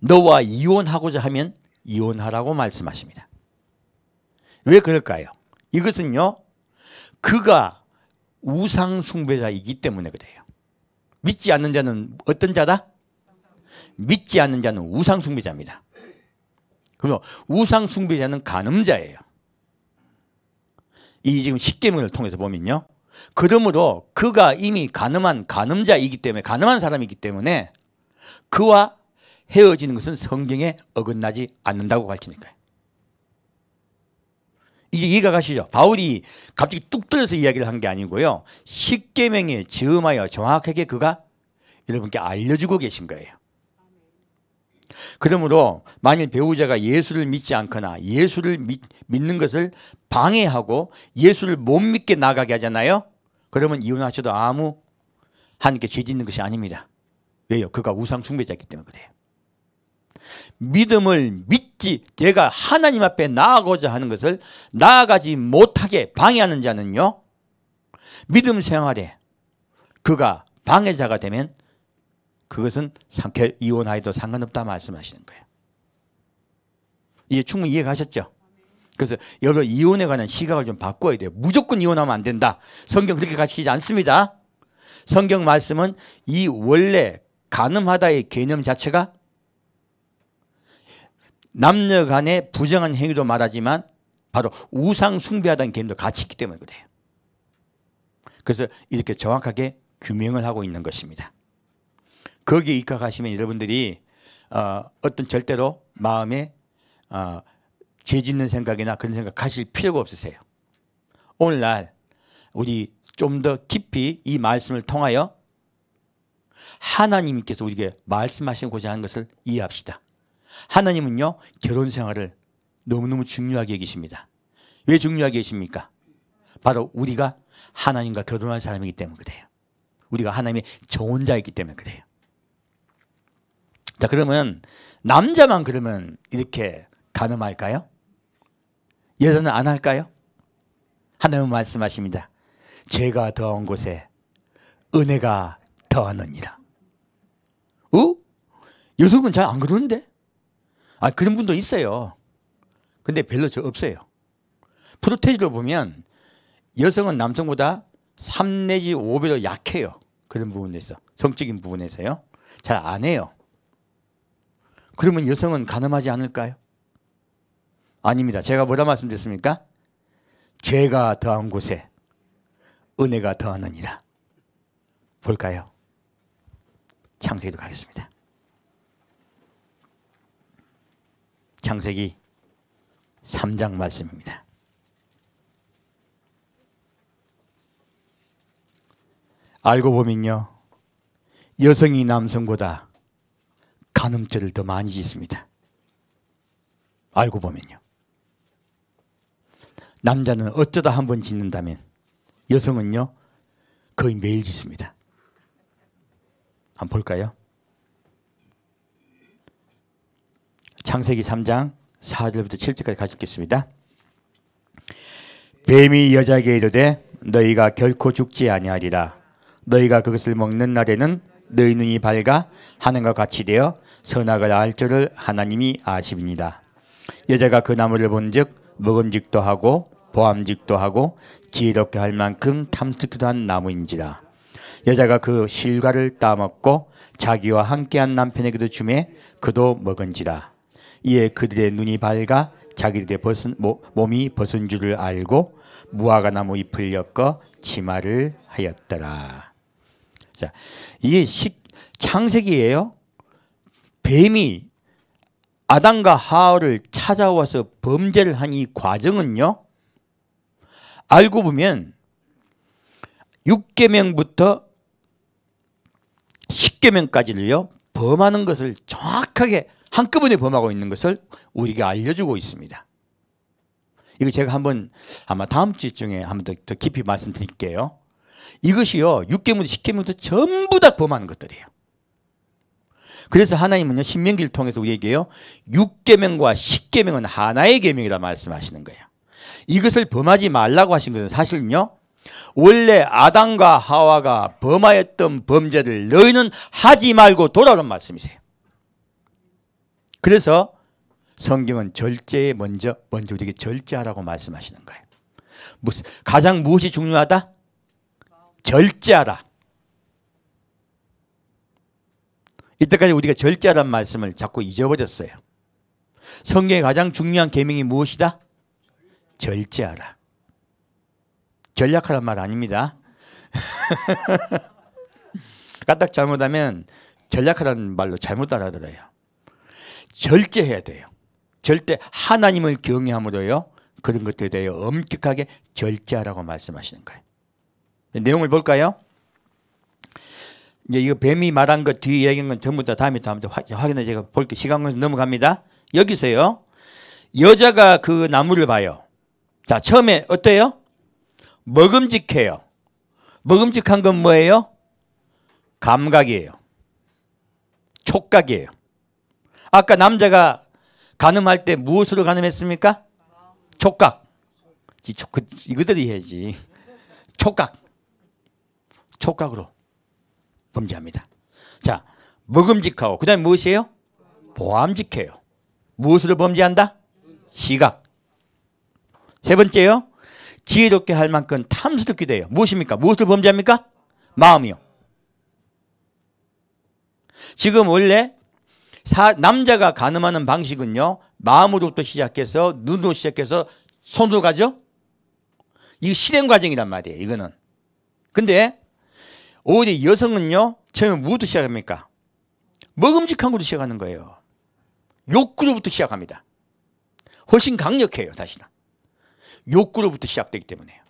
너와 이혼하고자 하면 이혼하라고 말씀하십니다. 왜 그럴까요? 이것은요, 그가 우상숭배자이기 때문에 그래요. 믿지 않는 자는 어떤 자다? 믿지 않는 자는 우상숭배자입니다. 그리고 우상숭배자는 간음자예요. 이 지금 십계명을 통해서 보면요, 그러므로 그가 이미 간음한 간음자이기 때문에, 간음한 사람이기 때문에 그와 헤어지는 것은 성경에 어긋나지 않는다고 가르치니까요. 이게 이해가 가시죠? 바울이 갑자기 뚝 떨어서 이야기를 한 게 아니고요, 십계명에 저음하여 정확하게 그가 여러분께 알려주고 계신 거예요. 그러므로 만일 배우자가 예수를 믿지 않거나 예수를 믿는 것을 방해하고 예수를 못 믿게 나가게 하잖아요. 그러면 이혼하셔도 아무 하나님께 죄 짓는 것이 아닙니다. 왜요? 그가 우상 숭배자이기 때문에 그래요. 믿음을 믿지, 내가 하나님 앞에 나아가고자 하는 것을 나아가지 못하게 방해하는 자는요, 믿음 생활에 그가 방해자가 되면 그것은 이혼하여도 상관없다 말씀하시는 거예요. 이게 충분히 이해가셨죠? 그래서 여러 이혼에 관한 시각을 좀 바꿔야 돼요. 무조건 이혼하면 안 된다. 성경 그렇게 가르치지 않습니다. 성경 말씀은 이 원래 간음하다의 개념 자체가 남녀 간의 부정한 행위도 말하지만 바로 우상 숭배하다는 개념도 같이 있기 때문에 그래요. 그래서 이렇게 정확하게 규명을 하고 있는 것입니다. 거기에 입각하시면 여러분들이 어떤 절대로 마음에 죄 짓는 생각이나 그런 생각 하실 필요가 없으세요. 오늘날 우리 좀 더 깊이 이 말씀을 통하여 하나님께서 우리에게 말씀하시고자 하는 것을 이해합시다. 하나님은요, 결혼 생활을 너무너무 중요하게 여기십니다. 왜 중요하게 여기십니까? 바로 우리가 하나님과 결혼할 사람이기 때문에 그래요. 우리가 하나님의 좋은 자이기 때문에 그래요. 자, 그러면 남자만 그러면 이렇게 간음할까요? 여자는 안 할까요? 하나님은 말씀하십니다. 죄가 더한 곳에 은혜가 더하느니라. 여성은 잘 안 그러는데? 그런 분도 있어요. 근데 별로 없어요. 프로테지로 보면 여성은 남성보다 3 내지 5배로 약해요. 그런 부분에서, 성적인 부분에서요. 잘 안 해요. 그러면 여성은 간음하지 않을까요? 아닙니다. 제가 뭐라 말씀드렸습니까? 죄가 더한 곳에 은혜가 더하느니라. 볼까요? 창세기로 가겠습니다. 창세기 3장 말씀입니다. 알고 보면요, 여성이 남성보다 간음죄를 더 많이 짓습니다. 알고 보면요. 남자는 어쩌다 한 번 짓는다면 여성은요 거의 매일 짓습니다. 한번 볼까요? 창세기 3장 4절부터 7절까지 같이 읽겠습니다. 뱀이 여자에게 이르되 너희가 결코 죽지 아니하리라. 너희가 그것을 먹는 날에는 너희 눈이 밝아 하늘과 같이 되어 선악을 알 줄을 하나님이 아심이니라. 여자가 그 나무를 본즉 먹음직도 하고 보암직도 하고 지혜롭게 할 만큼 탐스럽기도 한 나무인지라. 여자가 그 실과를 따먹고 자기와 함께한 남편에게도 주매 그도 먹은지라. 이에 그들의 눈이 밝아 자기들의 몸이 벗은 줄을 알고 무화과 나무 잎을 엮어 치마를 하였더라. 자, 이게 창세기예요. 뱀이 아담과 하와를 찾아와서 범죄를 한 이 과정은요, 알고 보면 6계명부터 10계명까지를요 범하는 것을 정확하게 한꺼번에 범하고 있는 것을 우리에게 알려주고 있습니다. 이거 제가 한번 아마 다음 주중에 한번 더 깊이 말씀드릴게요. 이것이요 6계명부터 10계명부터 전부 다 범하는 것들이에요. 그래서 하나님은요 신명기를 통해서 우리에게요 6계명과 10계명은 하나의 계명이라 말씀하시는 거예요. 이것을 범하지 말라고 하신 것은 사실은요 원래 아담과 하와가 범하였던 범죄를 너희는 하지 말고 돌아오는 말씀이세요. 그래서 성경은 절제에 먼저 우리에게 절제하라고 말씀하시는 거예요. 가장 무엇이 중요하다? 절제하라. 이때까지 우리가 절제하라는 말씀을 자꾸 잊어버렸어요. 성경의 가장 중요한 계명이 무엇이다? 절제하라. 전략하란 말 아닙니다. 까딱 잘못하면 전략하라는 말로 잘못 알아들어요. 절제해야 돼요. 절대 하나님을 경외함으로요 그런 것들에 대해 엄격하게 절제하라고 말씀하시는 거예요. 내용을 볼까요? 이제 이거 뱀이 말한 것 뒤에 얘기한 건 전부 다 다음에 확인해 제가 볼게요. 시간 넘어갑니다. 여기서요 여자가 그 나무를 봐요. 자, 처음에 어때요? 먹음직해요. 먹음직한 건 뭐예요? 감각이에요. 촉각이에요. 아까 남자가 간음할 때 무엇으로 간음했습니까? 촉각. 이거대로 해야지. 촉각. 촉각으로 범죄합니다. 자, 먹음직하고 그 다음에 무엇이에요? 보암직해요. 무엇으로 범죄한다? 시각. 세 번째요. 지혜롭게 할 만큼 탐스럽게 돼요. 무엇입니까? 무엇을 범죄합니까? 마음이요. 지금 원래 남자가 간음하는 방식은요 마음으로부터 시작해서 눈으로 시작해서 손으로 가죠. 이거 실행 과정이란 말이에요. 이거는. 근데 오히려 여성은요 처음에 무엇부터 시작합니까? 먹음직한 것부터 시작하는 거예요. 욕구로부터 시작합니다. 훨씬 강력해요. 다시는 욕구로부터 시작되기 때문에요.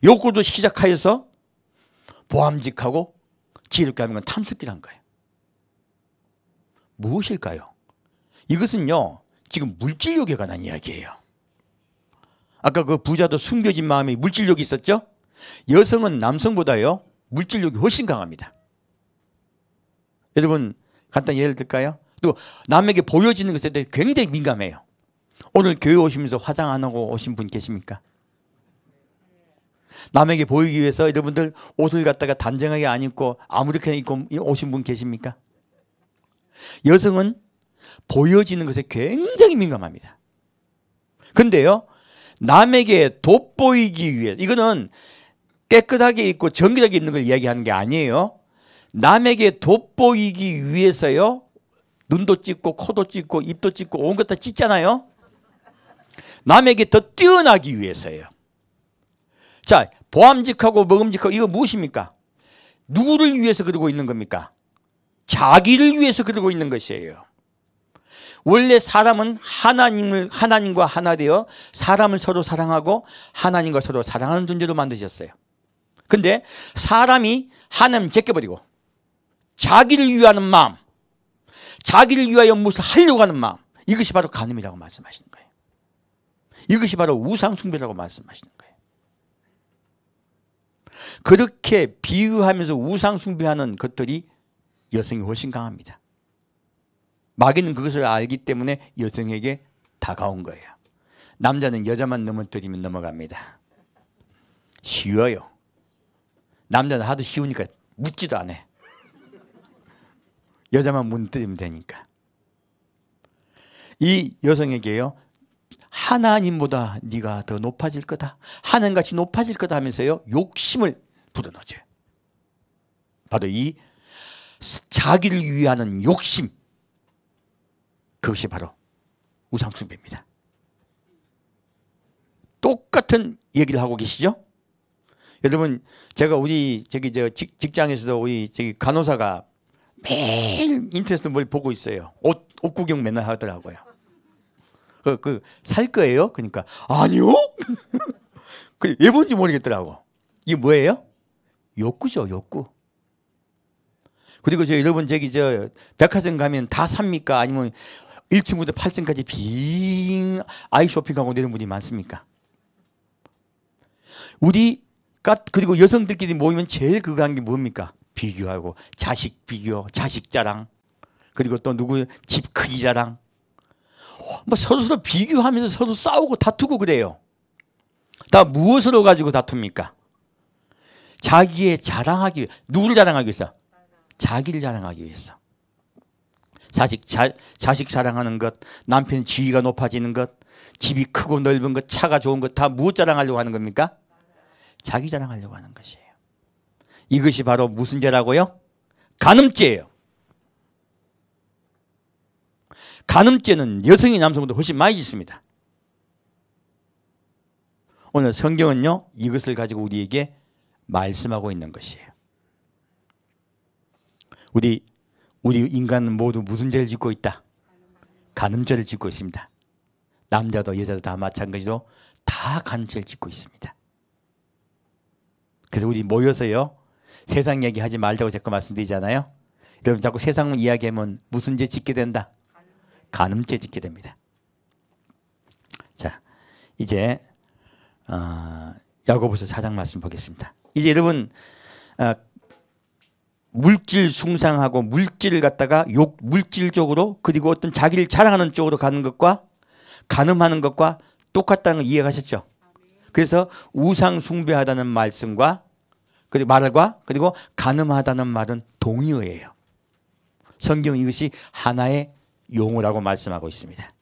욕구로 시작하여서 보암직하고 지혜롭게 하는 건 탐스럽게 한 거예요. 무엇일까요? 이것은요 지금 물질욕에 관한 이야기예요. 아까 그 부자도 숨겨진 마음에 물질욕이 있었죠? 여성은 남성보다요 물질욕이 훨씬 강합니다. 여러분 간단히 예를 들까요? 또 남에게 보여지는 것에 대해 굉장히 민감해요. 오늘 교회 오시면서 화장 안 하고 오신 분 계십니까? 남에게 보이기 위해서 여러분들 옷을 갖다가 단정하게 안 입고 아무렇게나 입고 오신 분 계십니까? 여성은 보여지는 것에 굉장히 민감합니다. 근데요, 남에게 돋보이기 위해, 이거는 깨끗하게 입고 정결하게 입는 걸 이야기하는 게 아니에요. 남에게 돋보이기 위해서요, 눈도 찢고 코도 찢고 입도 찢고 온 것 다 찢잖아요. 남에게 더 뛰어나기 위해서예요. 자, 보암직하고 먹음직하고 이거 무엇입니까? 누구를 위해서 그러고 있는 겁니까? 자기를 위해서 그러고 있는 것이에요. 원래 사람은 하나님과 하나 되어 사람을 서로 사랑하고 하나님과 서로 사랑하는 존재로 만드셨어요. 근데 사람이 하나님 제껴버리고 자기를 위하는 마음, 자기를 위하여 무엇을 하려고 하는 마음, 이것이 바로 간음이라고 말씀하시는 거예요. 이것이 바로 우상숭배라고 말씀하시는 거예요. 그렇게 비유하면서 우상숭배하는 것들이 여성이 훨씬 강합니다. 마귀는 그것을 알기 때문에 여성에게 다가온 거예요. 남자는 여자만 넘어뜨리면 넘어갑니다. 쉬워요. 남자는 하도 쉬우니까 묻지도 않아. 여자만 무너뜨리면 되니까. 이 여성에게요, 하나님보다 네가 더 높아질 거다, 하나님같이 높아질 거다 하면서요, 욕심을 불어넣어줘요. 바로 이 자기를 위하는 욕심, 그것이 바로 우상숭배입니다. 똑같은 얘기를 하고 계시죠? 여러분, 제가 우리 직장에서도 우리 간호사가 매일 인터넷에서 뭘 보고 있어요. 옷 구경 맨날 하더라고요. 살 거예요? 그러니까 아니요. 왜 본지 모르겠더라고. 이게 뭐예요? 욕구죠, 욕구. 그리고 여러분 백화점 가면 다 삽니까? 아니면 1층부터 8층까지 빙 아이 쇼핑하고 내는 분이 많습니까? 그리고 여성들끼리 모이면 제일 그거 하는 게 뭡니까? 비교하고, 자식 비교, 자식 자랑, 그리고 또 누구 집 크기 자랑, 뭐 서로 비교하면서 서로 싸우고 다투고 그래요. 다 무엇으로 가지고 다툽니까? 자기의 자랑하기 위해. 누구를 자랑하기 위해서? 자기를 자랑하기 위해서. 자식 자랑하는 것, 남편 지위가 높아지는 것, 집이 크고 넓은 것, 차가 좋은 것, 다 무엇 자랑하려고 하는 겁니까? 자기 자랑하려고 하는 것이에요. 이것이 바로 무슨 죄라고요? 간음죄예요. 간음죄는 여성이 남성보다 훨씬 많이 짓습니다. 오늘 성경은요, 이것을 가지고 우리에게 말씀하고 있는 것이에요. 우리 인간은 모두 무슨 죄를 짓고 있다? 간음죄를 짓고 있습니다. 남자도 여자도 다 마찬가지로 다 간음죄를 짓고 있습니다. 그래서 우리 모여서요, 세상 얘기하지 말자고 자꾸 말씀드리잖아요. 여러분 자꾸 세상 이야기하면 무슨 죄 짓게 된다? 간음죄 짓게 됩니다. 자, 이제 야고보서 4장 말씀 보겠습니다. 이제 여러분 물질 숭상하고 물질을 갖다가 물질적으로, 그리고 어떤 자기를 자랑하는 쪽으로 가는 것과 간음하는 것과 똑같다는 거 이해하셨죠? 그래서 우상 숭배하다는 말씀과 그리고 말과 그리고 간음하다는 말은 동의어예요. 성경은 이것이 하나의 용어라고 말씀하고 있습니다.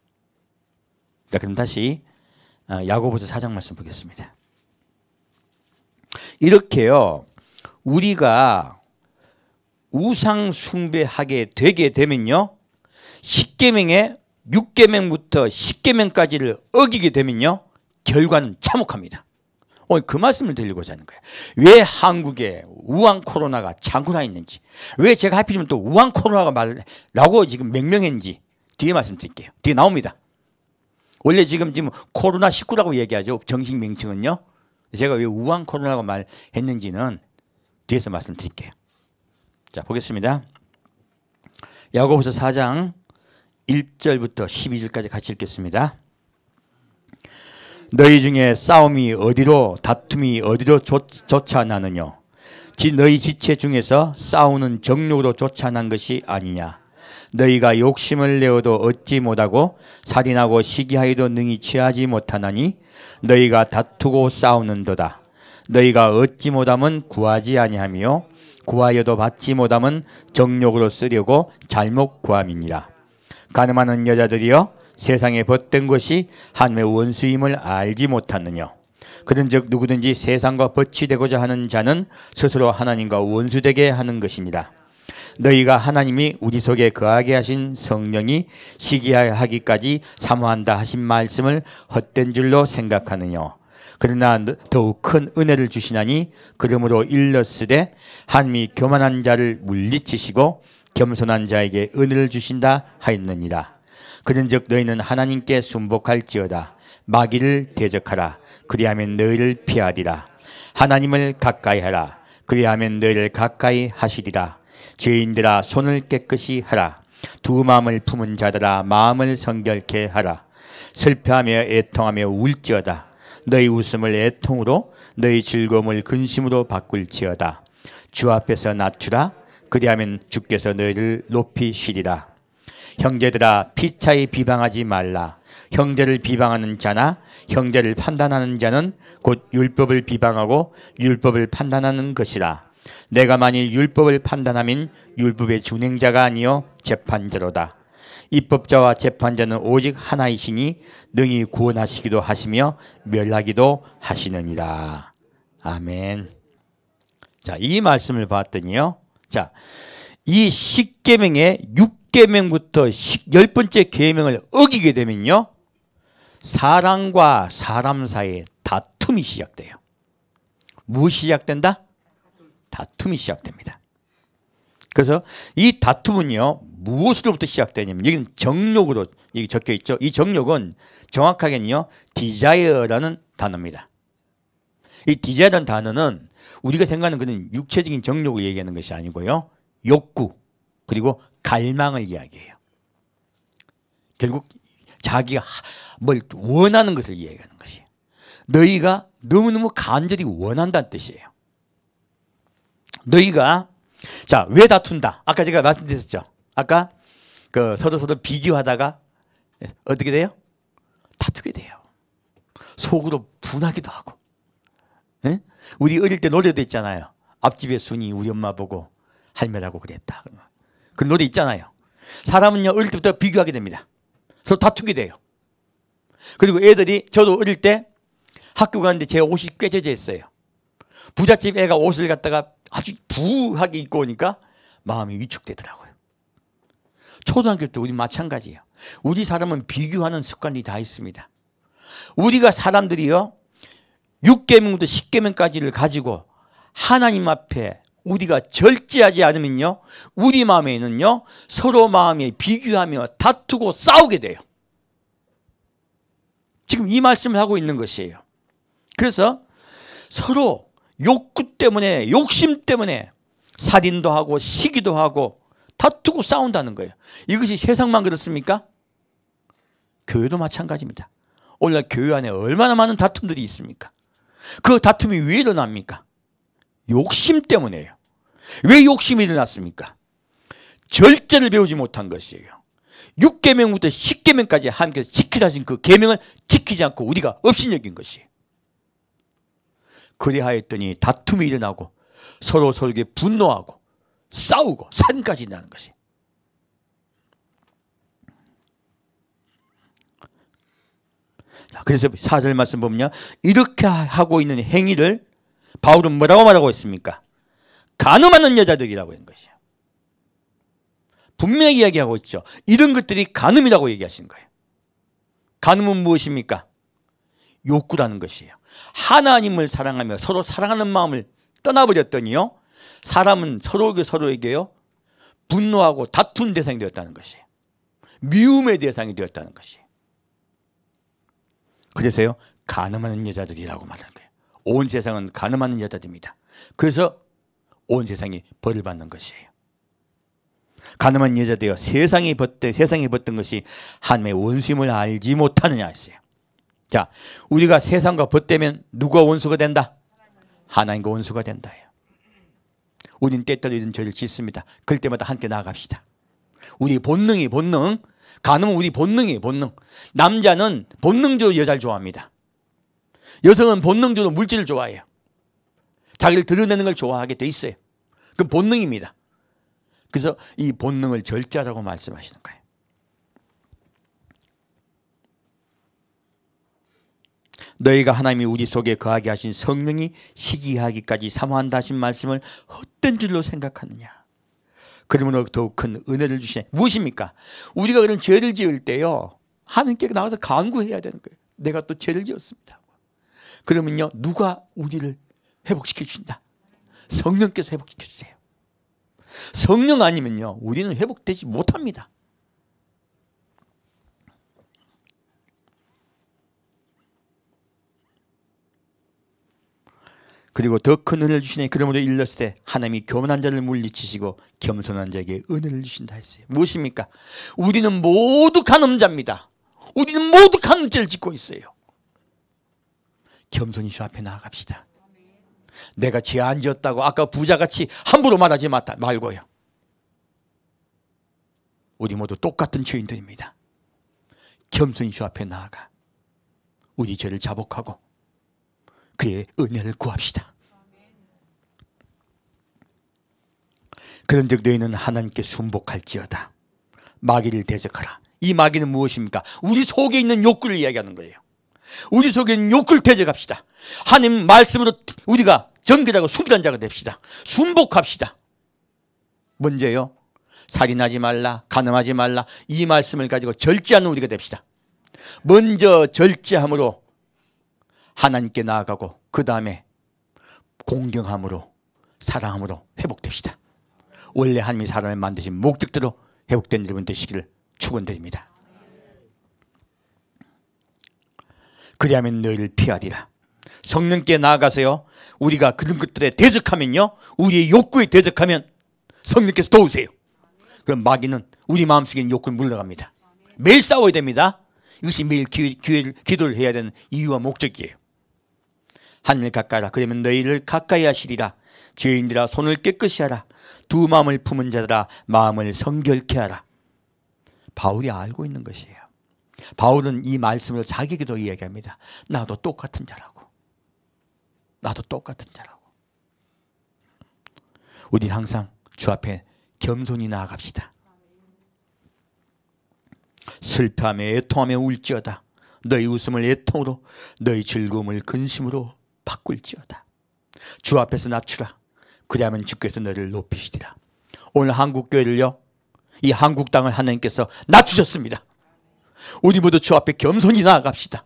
자, 그럼 다시 야고보서 4장 말씀 보겠습니다. 이렇게요, 우리가 우상 숭배하게 되게 되면요, 10계명에 6계명부터 10계명까지를 어기게 되면요, 결과는 참혹합니다. 오늘 그 말씀을 드리고자 하는 거예요. 왜 한국에 우한 코로나가 창고나 있는지, 왜 제가 하필이면 또 우한 코로나가 말라고 지금 명명했는지 뒤에 말씀드릴게요. 뒤에 나옵니다. 원래 지금 코로나19라고 얘기하죠. 정식 명칭은요. 제가 왜 우한 코로나라고 말했는지는 뒤에서 말씀드릴게요. 자, 보겠습니다. 야고보서 4장 1절부터 12절까지 같이 읽겠습니다. 너희 중에 싸움이 어디로, 다툼이 어디로 쫓아나느뇨? 너희 지체 중에서 싸우는 정욕으로 쫓아난 것이 아니냐? 너희가 욕심을 내어도 얻지 못하고 살인하고 시기하여도 능히 취하지 못하나니 너희가 다투고 싸우는도다. 너희가 얻지 못함은 구하지 아니하며 구하여도 받지 못함은 정욕으로 쓰려고 잘못 구함이니라. 가늠하는 여자들이여 세상에 벗된 것이 하나님의 원수임을 알지 못하느냐. 그런즉 누구든지 세상과 벗이 되고자 하는 자는 스스로 하나님과 원수되게 하는 것이니라. 너희가 하나님이 우리 속에 거하게 하신 성령이 시기하기까지 사모한다 하신 말씀을 헛된 줄로 생각하느냐. 그러나 더욱 큰 은혜를 주시나니 그러므로 일렀으되 하나님이 교만한 자를 물리치시고 겸손한 자에게 은혜를 주신다 하였느니라. 그런즉 너희는 하나님께 순복할지어다. 마귀를 대적하라. 그리하면 너희를 피하리라. 하나님을 가까이 하라. 그리하면 너희를 가까이 하시리라. 죄인들아 손을 깨끗이 하라. 두 마음을 품은 자들아 마음을 성결케 하라. 슬퍼하며 애통하며 울지어다. 너희 웃음을 애통으로 너희 즐거움을 근심으로 바꿀지어다. 주 앞에서 낮추라. 그리하면 주께서 너희를 높이시리라. 형제들아 피차에 비방하지 말라. 형제를 비방하는 자나 형제를 판단하는 자는 곧 율법을 비방하고 율법을 판단하는 것이라. 내가 만일 율법을 판단하면 율법의 준행자가 아니요 재판자로다. 입법자와 재판자는 오직 하나이시니 능히 구원하시기도 하시며 멸하기도 하시느니라. 아멘. 자, 이 말씀을 봤더니요. 자, 이 10계명의 6계명부터 10번째 계명을 어기게 되면요. 사람과 사람 사이에 다툼이 시작돼요. 무엇이 시작된다? 다툼이 시작됩니다. 그래서 이 다툼은요. 무엇으로부터 시작되냐면 여기는 정욕으로 여기 적혀 있죠. 이 정욕은 정확하게는요. 디자이어라는 단어입니다. 이 디자이어라는 단어는 우리가 생각하는 그런 육체적인 정욕을 얘기하는 것이 아니고요. 욕구 그리고 갈망을 이야기해요. 결국 자기가 뭘 원하는 것을 이야기하는 것이에요. 너희가 너무너무 간절히 원한다는 뜻이에요. 너희가 자, 왜 다툰다? 아까 제가 말씀드렸죠. 아까 그 서로 비교하다가 어떻게 돼요? 다투게 돼요. 속으로 분하기도 하고. 에? 우리 어릴 때 노래도 있잖아요. 앞집의 순이 우리 엄마 보고 할매라고 그랬다. 그 노래 있잖아요. 사람은요 어릴 때부터 비교하게 됩니다. 서로 다투게 돼요. 그리고 애들이 저도 어릴 때 학교 가는데 제 옷이 꿰져져 있어요. 부잣집 애가 옷을 갖다가 아주 부하게 입고 오니까 마음이 위축되더라고요. 초등학교 때 우리 마찬가지예요. 우리 사람은 비교하는 습관이 다 있습니다. 우리가 사람들이요 6계명부터 10계명까지를 가지고 하나님 앞에 우리가 절제하지 않으면요 우리 마음에는요 서로 마음에 비교하며 다투고 싸우게 돼요. 지금 이 말씀을 하고 있는 것이에요. 그래서 서로 욕구 때문에 욕심 때문에 살인도 하고 시기도 하고 다투고 싸운다는 거예요. 이것이 세상만 그렇습니까? 교회도 마찬가지입니다. 오늘날 교회 안에 얼마나 많은 다툼들이 있습니까? 그 다툼이 왜 일어납니까? 욕심 때문에요. 왜 욕심이 일어났습니까? 절제를 배우지 못한 것이에요. 6계명부터 10계명까지 하나님께서 지키라 하신 그 계명을 지키지 않고 우리가 업신여긴 것이에요. 그리하였더니 다툼이 일어나고 서로에게 분노하고 싸우고 살인까지 나는 것이. 그래서 4절 말씀 보면요. 이렇게 하고 있는 행위를 바울은 뭐라고 말하고 있습니까? 간음하는 여자들이라고 한 것이에요. 분명히 이야기하고 있죠. 이런 것들이 간음이라고 얘기하신 거예요. 간음은 무엇입니까? 욕구라는 것이에요. 하나님을 사랑하며 서로 사랑하는 마음을 떠나버렸더니요. 사람은 서로에게요. 분노하고 다툰 대상이 되었다는 것이에요. 미움의 대상이 되었다는 것이에요. 그래서요. 간음하는 여자들이라고 말하는 거예요. 온 세상은 간음하는 여자들입니다. 그래서 온 세상이 벌을 받는 것이에요. 간음한 여자들이요. 세상이 벗던 것이 하나님의 원수임을 알지 못하느냐 했어요. 자, 우리가 세상과 벗되면 누가 원수가 된다? 하나님과 원수가 된다예요. 우리는 때때로 이런 죄를 짓습니다. 그럴 때마다 함께 나아갑시다. 우리 본능이 본능. 간음은 우리 본능이에요. 본능. 남자는 본능적으로 여자를 좋아합니다. 여성은 본능적으로 물질을 좋아해요. 자기를 드러내는 걸 좋아하게 돼 있어요. 그건 본능입니다. 그래서 이 본능을 절제하라고 말씀하시는 거예요. 너희가 하나님이 우리 속에 거하게 하신 성령이 시기하기까지 사모한다 하신 말씀을 헛된 줄로 생각하느냐. 그러므로 더욱 큰 은혜를 주시네. 무엇입니까? 우리가 그런 죄를 지을 때요, 하나님께 나가서 간구해야 되는 거예요. 내가 또 죄를 지었습니다. 그러면요, 누가 우리를 회복시켜 주신다? 성령께서 회복시켜 주세요. 성령 아니면요, 우리는 회복되지 못합니다. 그리고 더 큰 은혜를 주시네. 그러므로 일렀을 때 하나님이 교만한 자를 물리치시고 겸손한 자에게 은혜를 주신다 했어요. 무엇입니까? 우리는 모두 간음자입니다. 우리는 모두 간음죄를 짓고 있어요. 겸손히 주 앞에 나아갑시다. 내가 죄 안 지었다고 아까 부자같이 함부로 말하지 말고요. 우리 모두 똑같은 죄인들입니다. 겸손히 주 앞에 나아가 우리 죄를 자복하고 그의 은혜를 구합시다. 그런즉 너희는 하나님께 순복할지어다. 마귀를 대적하라. 이 마귀는 무엇입니까? 우리 속에 있는 욕구를 이야기하는 거예요. 우리 속에 있는 욕구를 대적합시다. 하나님 말씀으로 우리가 정결하고 순결한 자가 됩시다. 순복합시다. 먼저요, 살인하지 말라, 간음하지 말라, 이 말씀을 가지고 절제하는 우리가 됩시다. 먼저 절제함으로 하나님께 나아가고 그 다음에 공경함으로 사랑함으로 회복됩시다. 원래 하나님이 사람을 만드신 목적대로 회복된 여러분 되시기를 축원드립니다. 그리하면 너희를 피하리라. 성령께 나아가세요. 우리가 그런 것들에 대적하면요, 우리의 욕구에 대적하면 성령께서 도우세요. 그럼 마귀는 우리 마음속에 있는 욕구를 물러갑니다. 매일 싸워야 됩니다. 이것이 매일 기도를 해야 되는 이유와 목적이에요. 하나님을 가까이 하라. 그러면 너희를 가까이 하시리라. 죄인들아 손을 깨끗이 하라. 두 마음을 품은 자들아 마음을 성결케 하라. 바울이 알고 있는 것이에요. 바울은 이 말씀을 자기에게도 이야기합니다. 나도 똑같은 자라고. 나도 똑같은 자라고. 우리 항상 주 앞에 겸손히 나아갑시다. 슬퍼하며 애통하며 울지어다. 너희 웃음을 애통으로 너희 즐거움을 근심으로 바꿀지어다. 주 앞에서 낮추라. 그리하면 주께서 너를 높이시리라. 오늘 한국교회를요, 이 한국 땅을 하나님께서 낮추셨습니다. 우리 모두 주 앞에 겸손히 나아갑시다.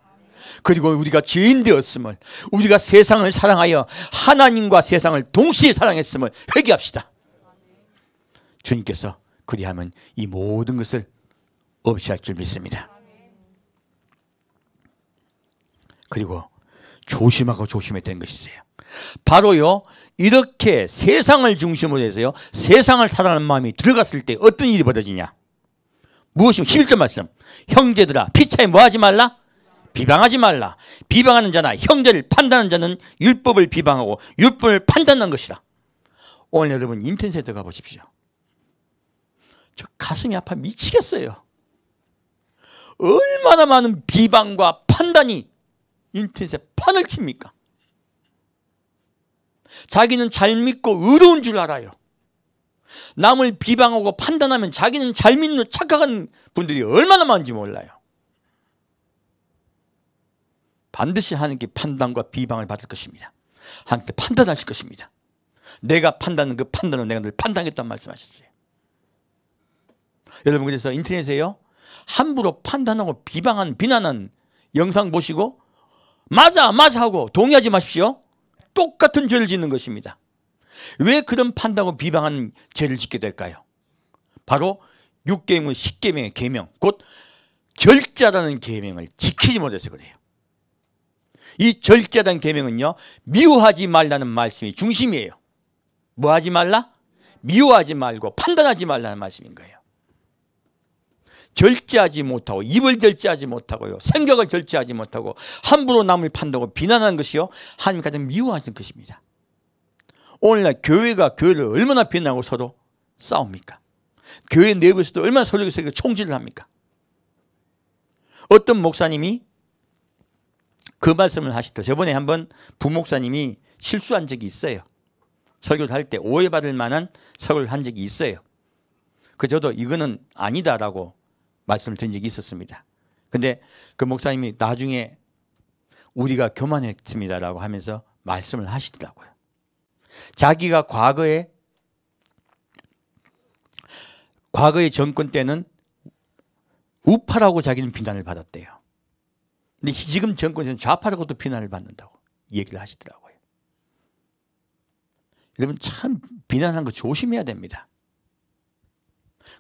그리고 우리가 죄인 되었음을, 우리가 세상을 사랑하여 하나님과 세상을 동시에 사랑했음을 회개합시다. 주님께서 그리하면 이 모든 것을 없이 할 줄 믿습니다. 그리고 조심하고 조심해야 되는 것이 있어요. 바로요, 이렇게 세상을 중심으로 해서요, 세상을 사랑하는 마음이 들어갔을 때 어떤 일이 벌어지냐? 무엇이면 11절 말씀. 형제들아 피차에 뭐하지 말라? 비방하지 말라. 비방하는 자나 형제를 판단하는 자는 율법을 비방하고 율법을 판단하는 것이라. 오늘 여러분 인터넷에 들어가 보십시오. 저 가슴이 아파 미치겠어요. 얼마나 많은 비방과 판단이 인터넷에 판을 칩니까? 자기는 잘 믿고 의로운 줄 알아요. 남을 비방하고 판단하면 자기는 잘 믿는 착각한 분들이 얼마나 많은지 몰라요. 반드시 하나님께 판단과 비방을 받을 것입니다. 하나님께 판단하실 것입니다. 내가 판단하는 그 판단을 내가 늘 판단하겠다는 말씀하셨어요. 여러분, 그래서 인터넷에요, 함부로 판단하고 비난한 영상 보시고 맞아 하고 동의하지 마십시오. 똑같은 죄를 짓는 것입니다. 왜 그런 판단하고 비방하는 죄를 짓게 될까요? 바로 6계명, 10계명의 계명, 곧 절제라는 계명을 지키지 못해서 그래요. 이 절제라는 계명은요, 미워하지 말라는 말씀이 중심이에요. 뭐 하지 말라? 미워하지 말고 판단하지 말라는 말씀인 거예요. 절제하지 못하고, 입을 절제하지 못하고요, 생각을 절제하지 못하고 함부로 남을 판단하고 비난하는 것이요, 하나님 가장 미워하시는 것입니다. 오늘날 교회가 교회를 얼마나 비난하고 서로 싸웁니까? 교회 내부에서도 얼마나 설교에서 총질을 합니까? 어떤 목사님이 그 말씀을 하시더, 저번에 한번 부목사님이 실수한 적이 있어요. 설교를 할 때 오해받을 만한 설교를 한 적이 있어요. 저도 이거는 아니다라고 말씀을 드린 적이 있었습니다. 근데 그 목사님이 나중에 우리가 교만했습니다라고 하면서 말씀을 하시더라고요. 자기가 과거의 정권 때는 우파라고 자기는 비난을 받았대요. 근데 지금 정권에서는 좌파라고도 비난을 받는다고 얘기를 하시더라고요. 여러분 참 비난하는 거 조심해야 됩니다.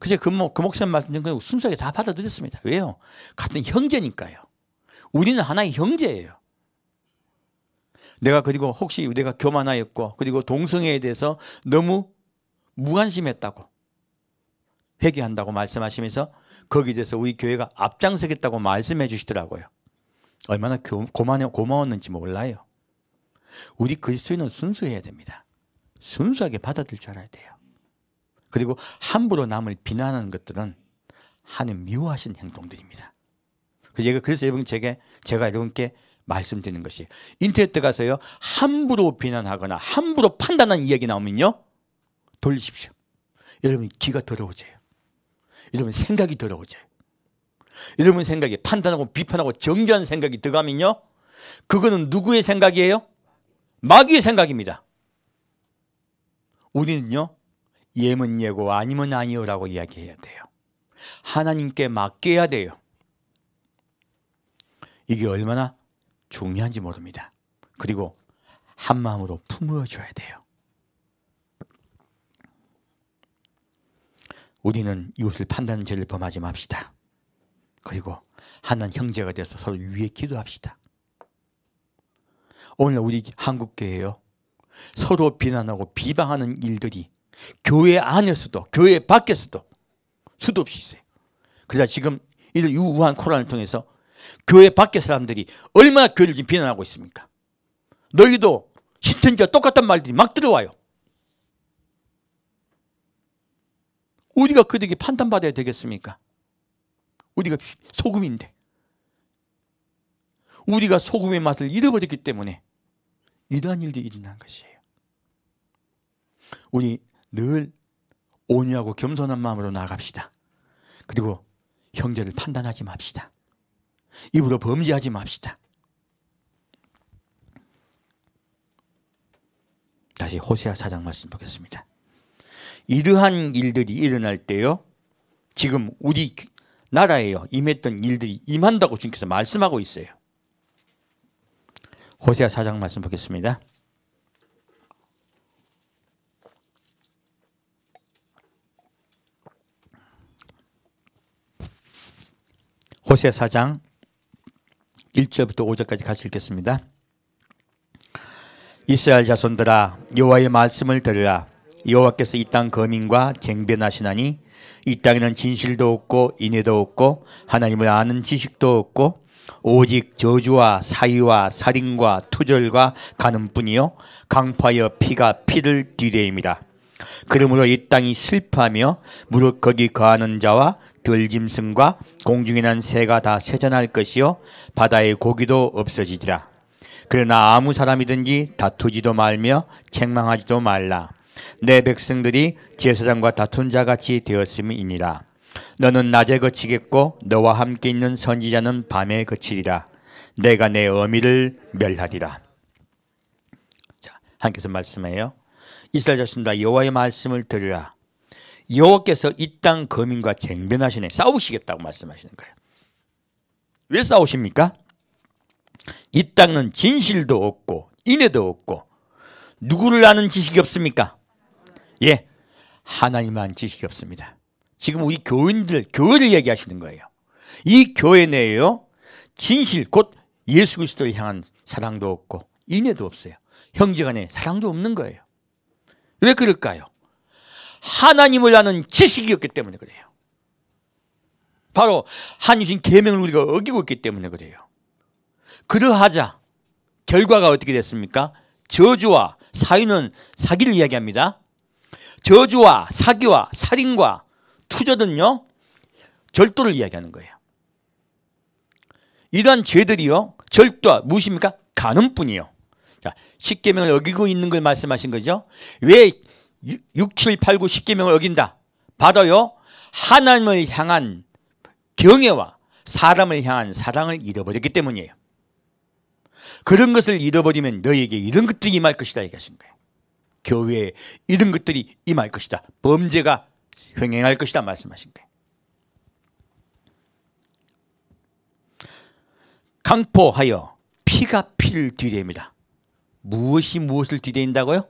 그래서 그 목사님 말씀 순수하게 다 받아들였습니다. 왜요? 같은 형제니까요. 우리는 하나의 형제예요. 그리고 혹시 내가 교만하였고, 그리고 동성애에 대해서 너무 무관심했다고 회개한다고 말씀하시면서 거기에 대해서 우리 교회가 앞장서겠다고 말씀해 주시더라고요. 얼마나 고마웠는지 몰라요. 우리 그리스도인은 순수해야 됩니다. 순수하게 받아들일 줄 알아야 돼요. 그리고 함부로 남을 비난하는 것들은 하나님 미워하시는 행동들입니다. 그래서 여러분 제가 여러분께 말씀드리는 것이, 인터넷 들어가서요 함부로 비난하거나 함부로 판단하는 이야기 나오면요 돌리십시오. 여러분 귀가 더러워져요. 여러분 생각이 더러워져요. 여러분 생각이 판단하고 비판하고 정죄하는 생각이 들어가면요, 그거는 누구의 생각이에요? 마귀의 생각입니다. 우리는요 예면 예고 아니면 아니요라고 이야기해야 돼요. 하나님께 맡겨야 돼요. 이게 얼마나 중요한지 모릅니다. 그리고 한 마음으로 품어줘야 돼요. 우리는 이웃을 판단하는 죄를 범하지 맙시다. 그리고 하나님 형제가 되어서 서로 위해 기도합시다. 오늘 우리 한국교회요, 서로 비난하고 비방하는 일들이 교회 안에서도 교회 밖에서도 수도 없이 있어요. 그러자 지금 이 우한 코로나를 통해서 교회 밖의 사람들이 얼마나 교회를 지금 비난하고 있습니까? 너희도 신천지와 똑같단 말들이 막 들어와요. 우리가 그들에게 판단받아야 되겠습니까? 우리가 소금인데, 우리가 소금의 맛을 잃어버렸기 때문에 이러한 일들이 일어난 것이에요. 우리 늘 온유하고 겸손한 마음으로 나아갑시다. 그리고 형제를 판단하지 맙시다. 입으로 범죄하지 맙시다. 다시 호세아 4장 말씀 보겠습니다. 이러한 일들이 일어날 때요, 지금 우리 나라에요 임했던 일들이 임한다고 주님께서 말씀하고 있어요. 호세아 4장 말씀 보겠습니다. 호세아 4장 1절부터 5절까지 같이 읽겠습니다. 이스라엘 자손들아, 여호와의 말씀을 들으라. 여호와께서 이 땅 거민과 쟁변하시나니 이 땅에는 진실도 없고 인애도 없고 하나님을 아는 지식도 없고 오직 저주와 사위와 살인과 투절과 간음뿐이요 강파여 피가 피를 뒤래임이라. 그러므로 이 땅이 슬퍼하며 무릇 거기 거하는 자와 들짐승과 공중에 난 새가 다 쇠잔할 것이요 바다의 고기도 없어지리라. 그러나 아무 사람이든지 다투지도 말며 책망하지도 말라. 내 백성들이 제사장과 다툰 자같이 되었음이니라. 너는 낮에 거치겠고 너와 함께 있는 선지자는 밤에 거치리라. 내가 내 어미를 멸하리라. 자, 하나님께서 말씀해요. 이스라엘 자손들아, 여호와의 말씀을 들으라. 여호와께서 이 땅 거민과 쟁변하시네, 싸우시겠다고 말씀하시는 거예요. 왜 싸우십니까? 이 땅은 진실도 없고 인애도 없고 누구를 아는 지식이 없습니까? 예, 하나님만 지식이 없습니다. 지금 우리 교인들, 교회를 얘기하시는 거예요. 이 교회 내에요 진실, 곧 예수 그리스도를 향한 사랑도 없고 인애도 없어요. 형제간에 사랑도 없는 거예요. 왜 그럴까요? 하나님을 아는 지식이 없기 때문에 그래요. 바로 하나님 주신 계명을 우리가 어기고 있기 때문에 그래요. 그러하자 결과가 어떻게 됐습니까? 저주와 사위는 사기를 이야기합니다. 저주와 사기와 살인과 투절은요, 절도를 이야기하는 거예요. 이러한 죄들이요, 절도와 무엇입니까? 간음뿐이요. 자, 10계명을 어기고 있는 걸 말씀하신 거죠. 왜 6, 7, 8, 9, 10계명을 어긴다? 바로요, 하나님을 향한 경외와 사람을 향한 사랑을 잃어버렸기 때문이에요. 그런 것을 잃어버리면 너에게 이런 것들이 임할 것이다 얘기하신 거예요. 교회에 이런 것들이 임할 것이다. 범죄가 횡행할 것이다 말씀하신 거예요. 강포하여 피가 피를 뒤대입니다. 무엇이 무엇을 뒤대인다고요?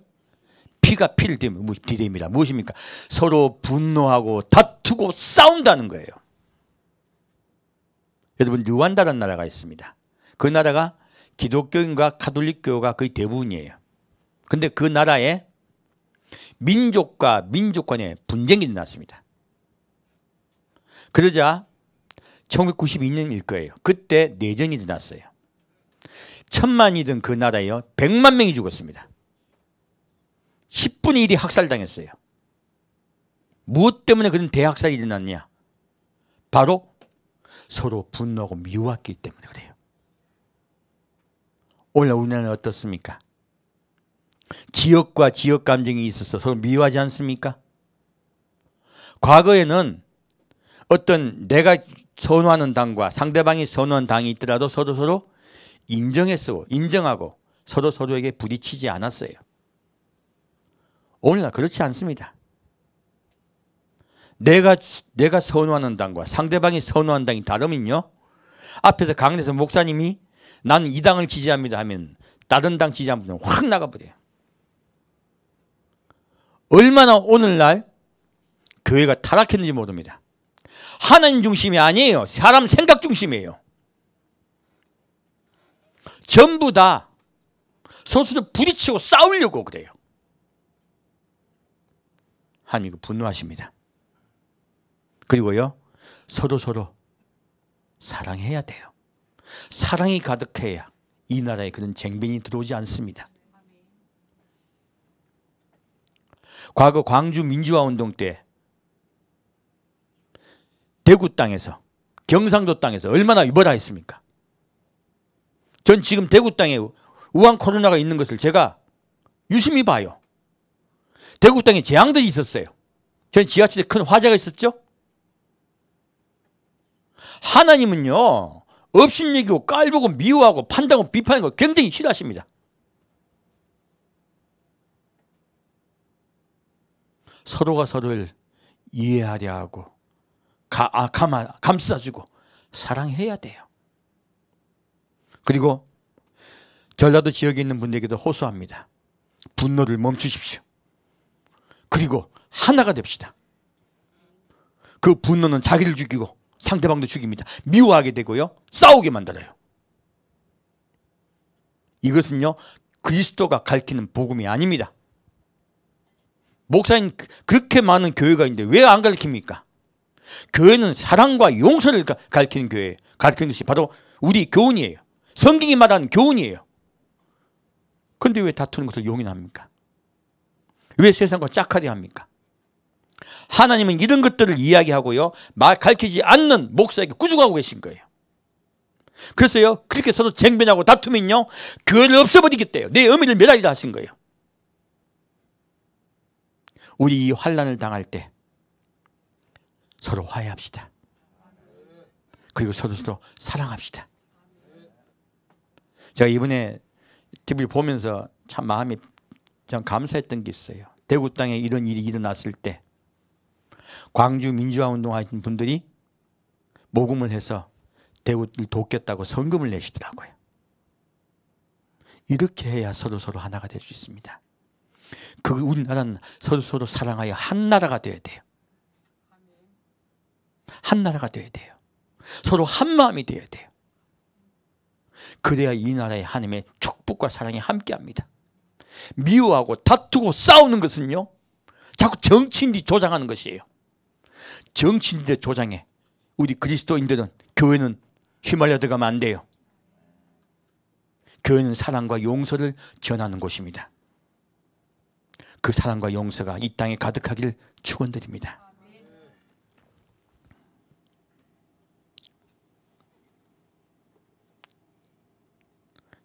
피가 피를 뒤대입니다. 무엇입니까? 서로 분노하고 다투고 싸운다는 거예요. 여러분, 르완다라는 나라가 있습니다. 그 나라가 기독교인과 가톨릭교가 거의 대부분이에요. 근데 그 나라에 민족과 민족 간의 분쟁이 일어났습니다. 그러자 1992년일 거예요. 그때 내전이 일어났어요. 1000만이던 그 나라에요, 100만 명이 죽었습니다. 10분의 1이 학살당했어요. 무엇 때문에 그런 대학살이 일어났냐? 바로 서로 분노하고 미워했기 때문에 그래요. 오늘 우리나라는 어떻습니까? 지역과 지역 감정이 있어서 서로 미워하지 않습니까? 과거에는 어떤 내가 선호하는 당과 상대방이 선호하는 당이 있더라도 서로 인정하고 서로에게 부딪히지 않았어요. 오늘날 그렇지 않습니다. 내가 선호하는 당과 상대방이 선호하는 당이 다르면요, 앞에서 강연에서 목사님이 나는 이 당을 지지합니다 하면 다른 당 지지하는 분은 확 나가버려요. 얼마나 오늘날 교회가 타락했는지 모릅니다. 하나님 중심이 아니에요. 사람 생각 중심이에요. 전부 다 서로 부딪히고 싸우려고 그래요. 하나님 분노하십니다. 그리고요, 서로 사랑해야 돼요. 사랑이 가득해야 이 나라에 그런 쟁변이 들어오지 않습니다. 과거 광주 민주화운동 때 대구 땅에서, 경상도 땅에서 얼마나 뭐라 했습니까? 전 지금 대구 땅에 우한 코로나가 있는 것을 제가 유심히 봐요. 대구 땅에 재앙들이 있었어요. 전 지하철에 큰 화재가 있었죠. 하나님은요, 업신여기고 깔보고 미워하고 판단하고 비판하는 거 굉장히 싫어하십니다. 서로가 서로를 이해하려 하고 감싸주고 사랑해야 돼요. 그리고 전라도 지역에 있는 분들에게도 호소합니다. 분노를 멈추십시오. 그리고 하나가 됩시다. 그 분노는 자기를 죽이고 상대방도 죽입니다. 미워하게 되고요, 싸우게 만들어요. 이것은요, 그리스도가 가르치는 복음이 아닙니다. 목사님, 그렇게 많은 교회가 있는데 왜 안 가르칩니까? 교회는 사랑과 용서를 가르치는 교회예요. 가르치는 것이 바로 우리 교훈이에요. 성경이 말하는 교훈이에요. 그런데 왜 다투는 것을 용인합니까? 왜 세상과 짝하려 합니까? 하나님은 이런 것들을 이야기하고요, 가르치지 않는 목사에게 꾸중하고 계신 거예요. 그래서요, 그렇게 서로 쟁변하고 다투면요, 교회를 없애버리겠대요. 내 의미를 멸하리라 하신 거예요. 우리 이 환난을 당할 때 서로 화해합시다. 그리고 서로 사랑합시다. 제가 이번에 TV를 보면서 참 마음이 좀 감사했던 게 있어요. 대구 땅에 이런 일이 일어났을 때 광주 민주화 운동하신 분들이 모금을 해서 대구를 돕겠다고 성금을 내시더라고요. 이렇게 해야 서로 하나가 될 수 있습니다. 우리나라는 서로 사랑하여 한 나라가 되어야 돼요. 한 나라가 되어야 돼요. 서로 한 마음이 되어야 돼요. 그래야 이 나라의 하나님의 축복과 사랑이 함께합니다. 미워하고 다투고 싸우는 것은요, 자꾸 정치인들이 조장하는 것이에요. 정치인들의 조장에 우리 그리스도인들은, 교회는 휘말려 들어가면 안 돼요. 교회는 사랑과 용서를 전하는 곳입니다. 그 사랑과 용서가 이 땅에 가득하기를 축원드립니다.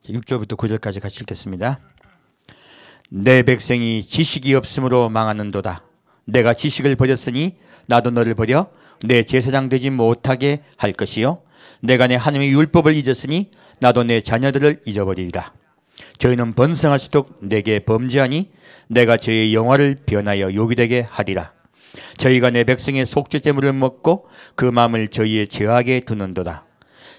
6절부터 9절까지 같이 읽겠습니다. 내 백성이 지식이 없으므로 망하는도다. 내가 지식을 버렸으니 나도 너를 버려 내 제사장 되지 못하게 할 것이요 내가 내 하나님의 율법을 잊었으니 나도 내 자녀들을 잊어버리리라. 저희는 번성할수록 내게 범죄하니 내가 저희의 영화를 변하여 욕이되게 하리라. 저희가 내 백성의 속죄제물을 먹고 그 마음을 저희의 죄악에 두는도다.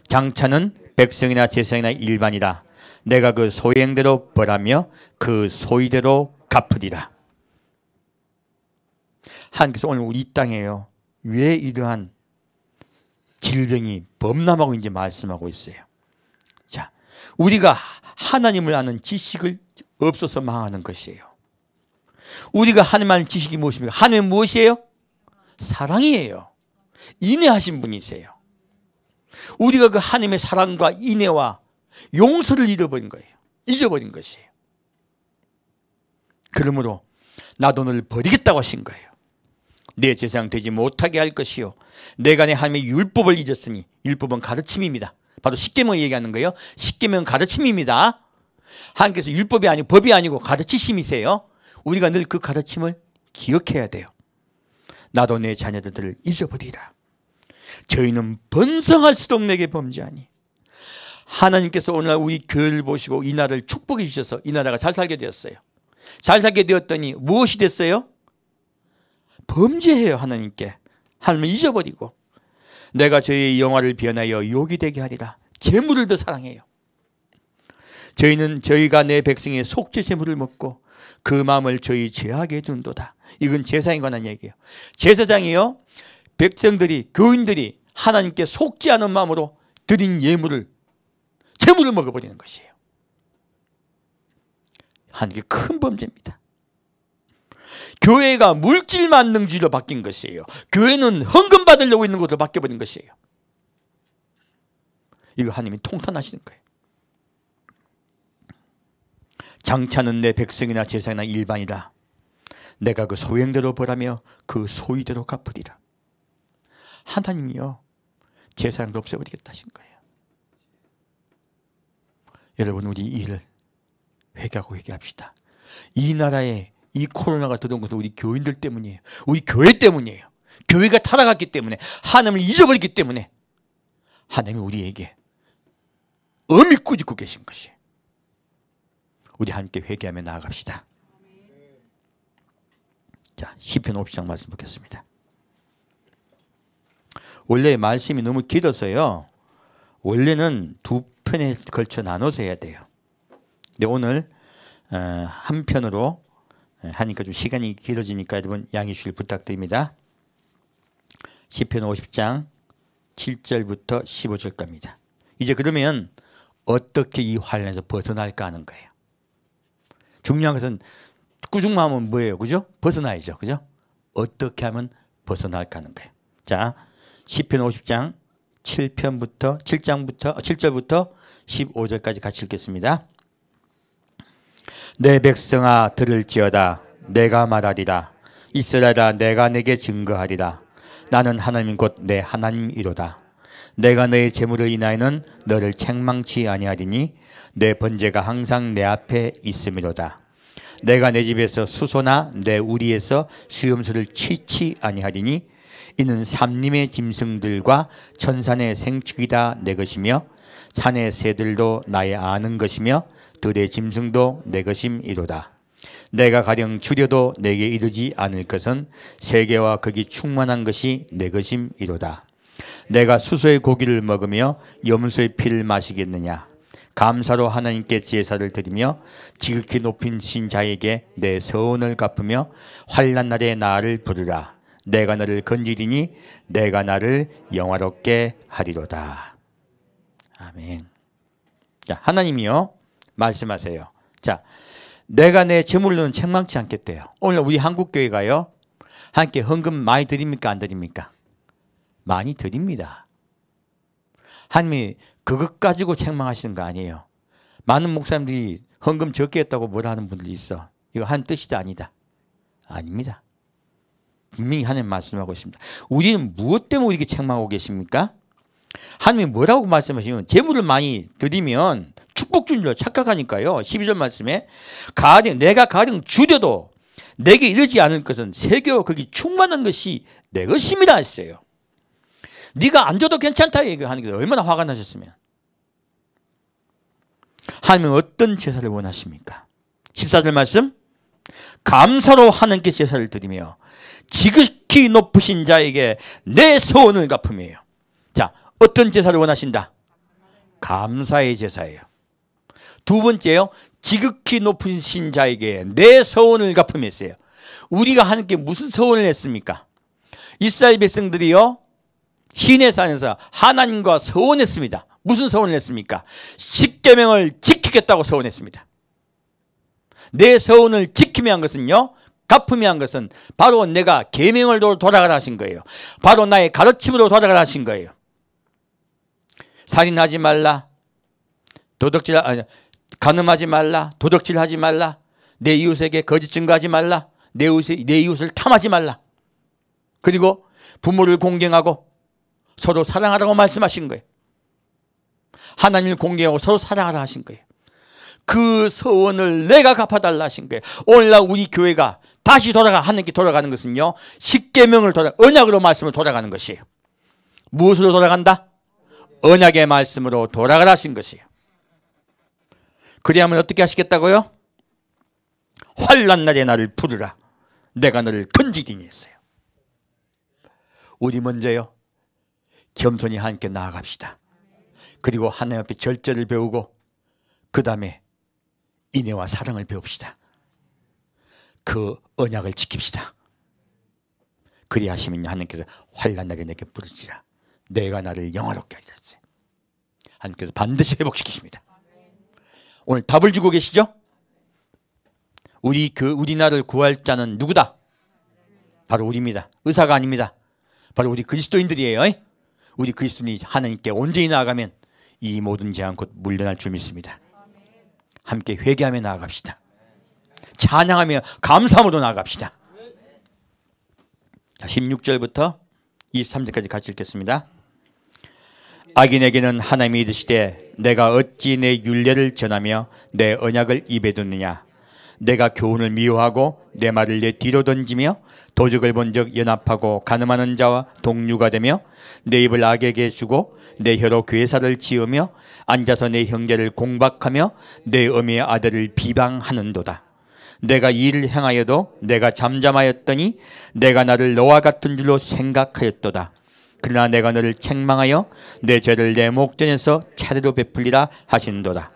장차는 백성이나 제사장이나 일반이다. 내가 그 소행대로 벌하며 그 소위대로 갚으리라. 하나님께서 오늘 우리 이 땅에요, 왜 이러한 질병이 범람하고 있는지 말씀하고 있어요. 자, 우리가 하나님을 아는 지식을 없어서 망하는 것이에요. 우리가 하나님 아는 지식이 무엇입니까? 하나님은 무엇이에요? 사랑이에요. 인내하신 분이세요. 우리가 그 하나님의 사랑과 인내와 용서를 잃어버린 거예요. 잊어버린 것이에요. 그러므로 나도 너를 버리겠다고 하신 거예요. 내 제사장 되지 못하게 할 것이요 내가 내 하나님의 율법을 잊었으니, 율법은 가르침입니다. 바로 십계명을 얘기하는 거예요. 십계명은 가르침입니다. 하나님께서 율법이 아니고 법이 아니고 가르치심이세요. 우리가 늘 그 가르침을 기억해야 돼요. 나도 내 자녀들을 잊어버리라. 저희는 번성할수록 내게 범죄하니. 하나님께서 오늘 우리 교회를 보시고 이 나라를 축복해 주셔서 이 나라가 잘 살게 되었어요. 잘 살게 되었더니 무엇이 됐어요? 범죄해요. 하나님께. 하나님을 잊어버리고 내가 저희의 영화를 변하여 욕이 되게 하리라. 재물을 더 사랑해요. 저희가 내 백성의 속죄 제물을 먹고 그 마음을 저희 죄악에 둔도다. 이건 제사장에 관한 얘기예요. 제사장이요, 백성들이, 교인들이 하나님께 속지 않은 마음으로 드린 예물을, 제물을 먹어버리는 것이에요. 하나님께 큰 범죄입니다. 교회가 물질 만능주의로 바뀐 것이에요. 교회는 헌금 받으려고 있는 것으로 바뀌어버린 것이에요. 이거 하나님이 통탄하시는 거예요. 장차는 내 백성이나 제사장이나 일반이다. 내가 그 소행대로 벌하며 그 소위대로 갚으리라. 하나님이요, 제사장도 없애버리겠다 하신 거예요. 여러분, 우리 이 일을 회개하고 회개합시다. 이 나라에 이 코로나가 들어온 것은 우리 교인들 때문이에요. 우리 교회 때문이에요. 교회가 타락했기 때문에, 하나님을 잊어버렸기 때문에 하나님이 우리에게 엄히 꾸짖고 계신 것이에요. 우리 함께 회개하며 나아갑시다. 자, 시편 50장 말씀 보겠습니다. 원래 말씀이 너무 길어서요, 원래는 두 편에 걸쳐 나눠서 해야 돼요. 근데 오늘 한 편으로 하니까 좀 시간이 길어지니까 여러분 양해 주시길 부탁드립니다. 시편 50장 7절부터 15절까지입니다. 이제 그러면 어떻게 이 환난에서 벗어날까 하는 거예요. 중요한 것은 꾸중마음은 뭐예요? 그죠? 벗어나야죠. 그죠? 어떻게 하면 벗어날까 하는 거예요. 자, 시편 50장 7절부터 15절까지 같이 읽겠습니다. 내 백성아 들을지어다. 내가 말하리라. 이스라엘아 내가 내게 증거하리라. 나는 하나님 곧 내 하나님이로다. 내가 너의 재물을 인하여는 너를 책망치 아니하리니 내 번제가 항상 내 앞에 있음이로다. 내가 내 집에서 수소나 내 우리에서 수염수를 취치 아니하리니 이는 삼림의 짐승들과 천산의 생축이다 내 것이며 산의 새들도 나의 아는 것이며 들의 짐승도 내 것임이로다. 내가 가령 줄여도 내게 이르지 않을 것은 세계와 거기 충만한 것이 내 것임이로다. 내가 수소의 고기를 먹으며 염소의 피를 마시겠느냐. 감사로 하나님께 제사를 드리며 지극히 높이신 자에게 내 서원을 갚으며 환난 날에 나를 부르라. 내가 너를 건지리니 내가 나를 영화롭게 하리로다. 아멘. 자, 하나님이요 말씀하세요. 자, 내가 내 재물로는 책망치 않겠대요. 오늘 우리 한국교회가요, 함께 헌금 많이 드립니까 안 드립니까? 많이 드립니다. 하나님이 그것 가지고 책망하시는 거 아니에요. 많은 목사님들이 헌금 적게 했다고 뭐라 하는 분들이 있어. 이거 한 뜻이다 아니다. 아닙니다. 분명히 하나님 말씀하고 있습니다. 우리는 무엇 때문에 이렇게 책망하고 계십니까? 하나님이 뭐라고 말씀하시면 재물을 많이 드리면 축복 주는 줄 착각하니까요. 12절 말씀에 내가 가령 주려도 내게 이르지 않을 것은 세교 거기 충만한 것이 내 것입니다 했어요. 네가 안 줘도 괜찮다 얘기하는 게 얼마나 화가 나셨으면. 하나님은 어떤 제사를 원하십니까? 14절 말씀, 감사로 하나님께 제사를 드리며 지극히 높으신 자에게 내 소원을 갚음이에요. 자, 어떤 제사를 원하신다? 감사의 제사예요. 두 번째요, 지극히 높으신 자에게 내 소원을 갚음이 있어요. 우리가 하나님께 무슨 소원을 했습니까? 이스라엘 백성들이요, 시내산에서 하나님과 소원했습니다. 무슨 소원을 했습니까? 십계명을 지키겠다고 소원했습니다. 내 소원을 지키며 한 것은요, 갚으며 한 것은 바로 내가 계명을 돌아가라 하신 거예요. 바로 나의 가르침으로 돌아가라 하신 거예요. 살인하지 말라, 간음하지 말라, 도둑질하지 말라, 내 이웃에게 거짓 증거하지 말라, 내 이웃을 탐하지 말라, 그리고 부모를 공경하고 서로 사랑하라고 말씀하신 거예요. 하나님을 공경하고 서로 사랑하라 하신 거예요. 그 소원을 내가 갚아달라 하신 거예요. 오늘날 우리 교회가 다시 하나님께 돌아가는 것은요, 십계명을 언약으로 말씀을 돌아가는 것이에요. 무엇으로 돌아간다? 언약의 말씀으로 돌아가라 하신 것이에요. 그리하면 어떻게 하시겠다고요? 환난 날에 나를 부르라, 내가 너를 건지리니 했어요. 우리 먼저요, 겸손히 하나님께 나아갑시다. 그리고 하나님 앞에 절제를 배우고 그 다음에 인애와 사랑을 배웁시다. 그 언약을 지킵시다. 그리하시면 하나님께서 환난 날에 내게 부르시라, 내가 나를 영화롭게 하리라 했어요. 하나님께서 반드시 회복시키십니다. 오늘 답을 주고 계시죠? 우리 나라를 구할 자는 누구다? 바로 우리입니다. 의사가 아닙니다. 바로 우리 그리스도인들이에요. 우리 그리스도인이 하나님께 온전히 나아가면 이 모든 재앙 곧 물러날 줄 믿습니다. 함께 회개하며 나아갑시다. 찬양하며 감사함으로 나아갑시다. 16절부터 23절까지 같이 읽겠습니다. 악인에게는 하나님이 이르시되 내가 어찌 내 율례를 전하며 내 언약을 입에 두느냐. 내가 교훈을 미워하고 내 말을 내 뒤로 던지며 도적을 본즉 연합하고 간음하는 자와 동류가 되며 내 입을 악에게 주고 내 혀로 괴사를 지으며 앉아서 내 형제를 공박하며 내 어미의 아들을 비방하는도다. 내가 이 일을 행하여도 내가 잠잠하였더니 내가 나를 너와 같은 줄로 생각하였도다. 그러나 내가 너를 책망하여 내 죄를 내 목전에서 차례로 베풀리라 하신도다.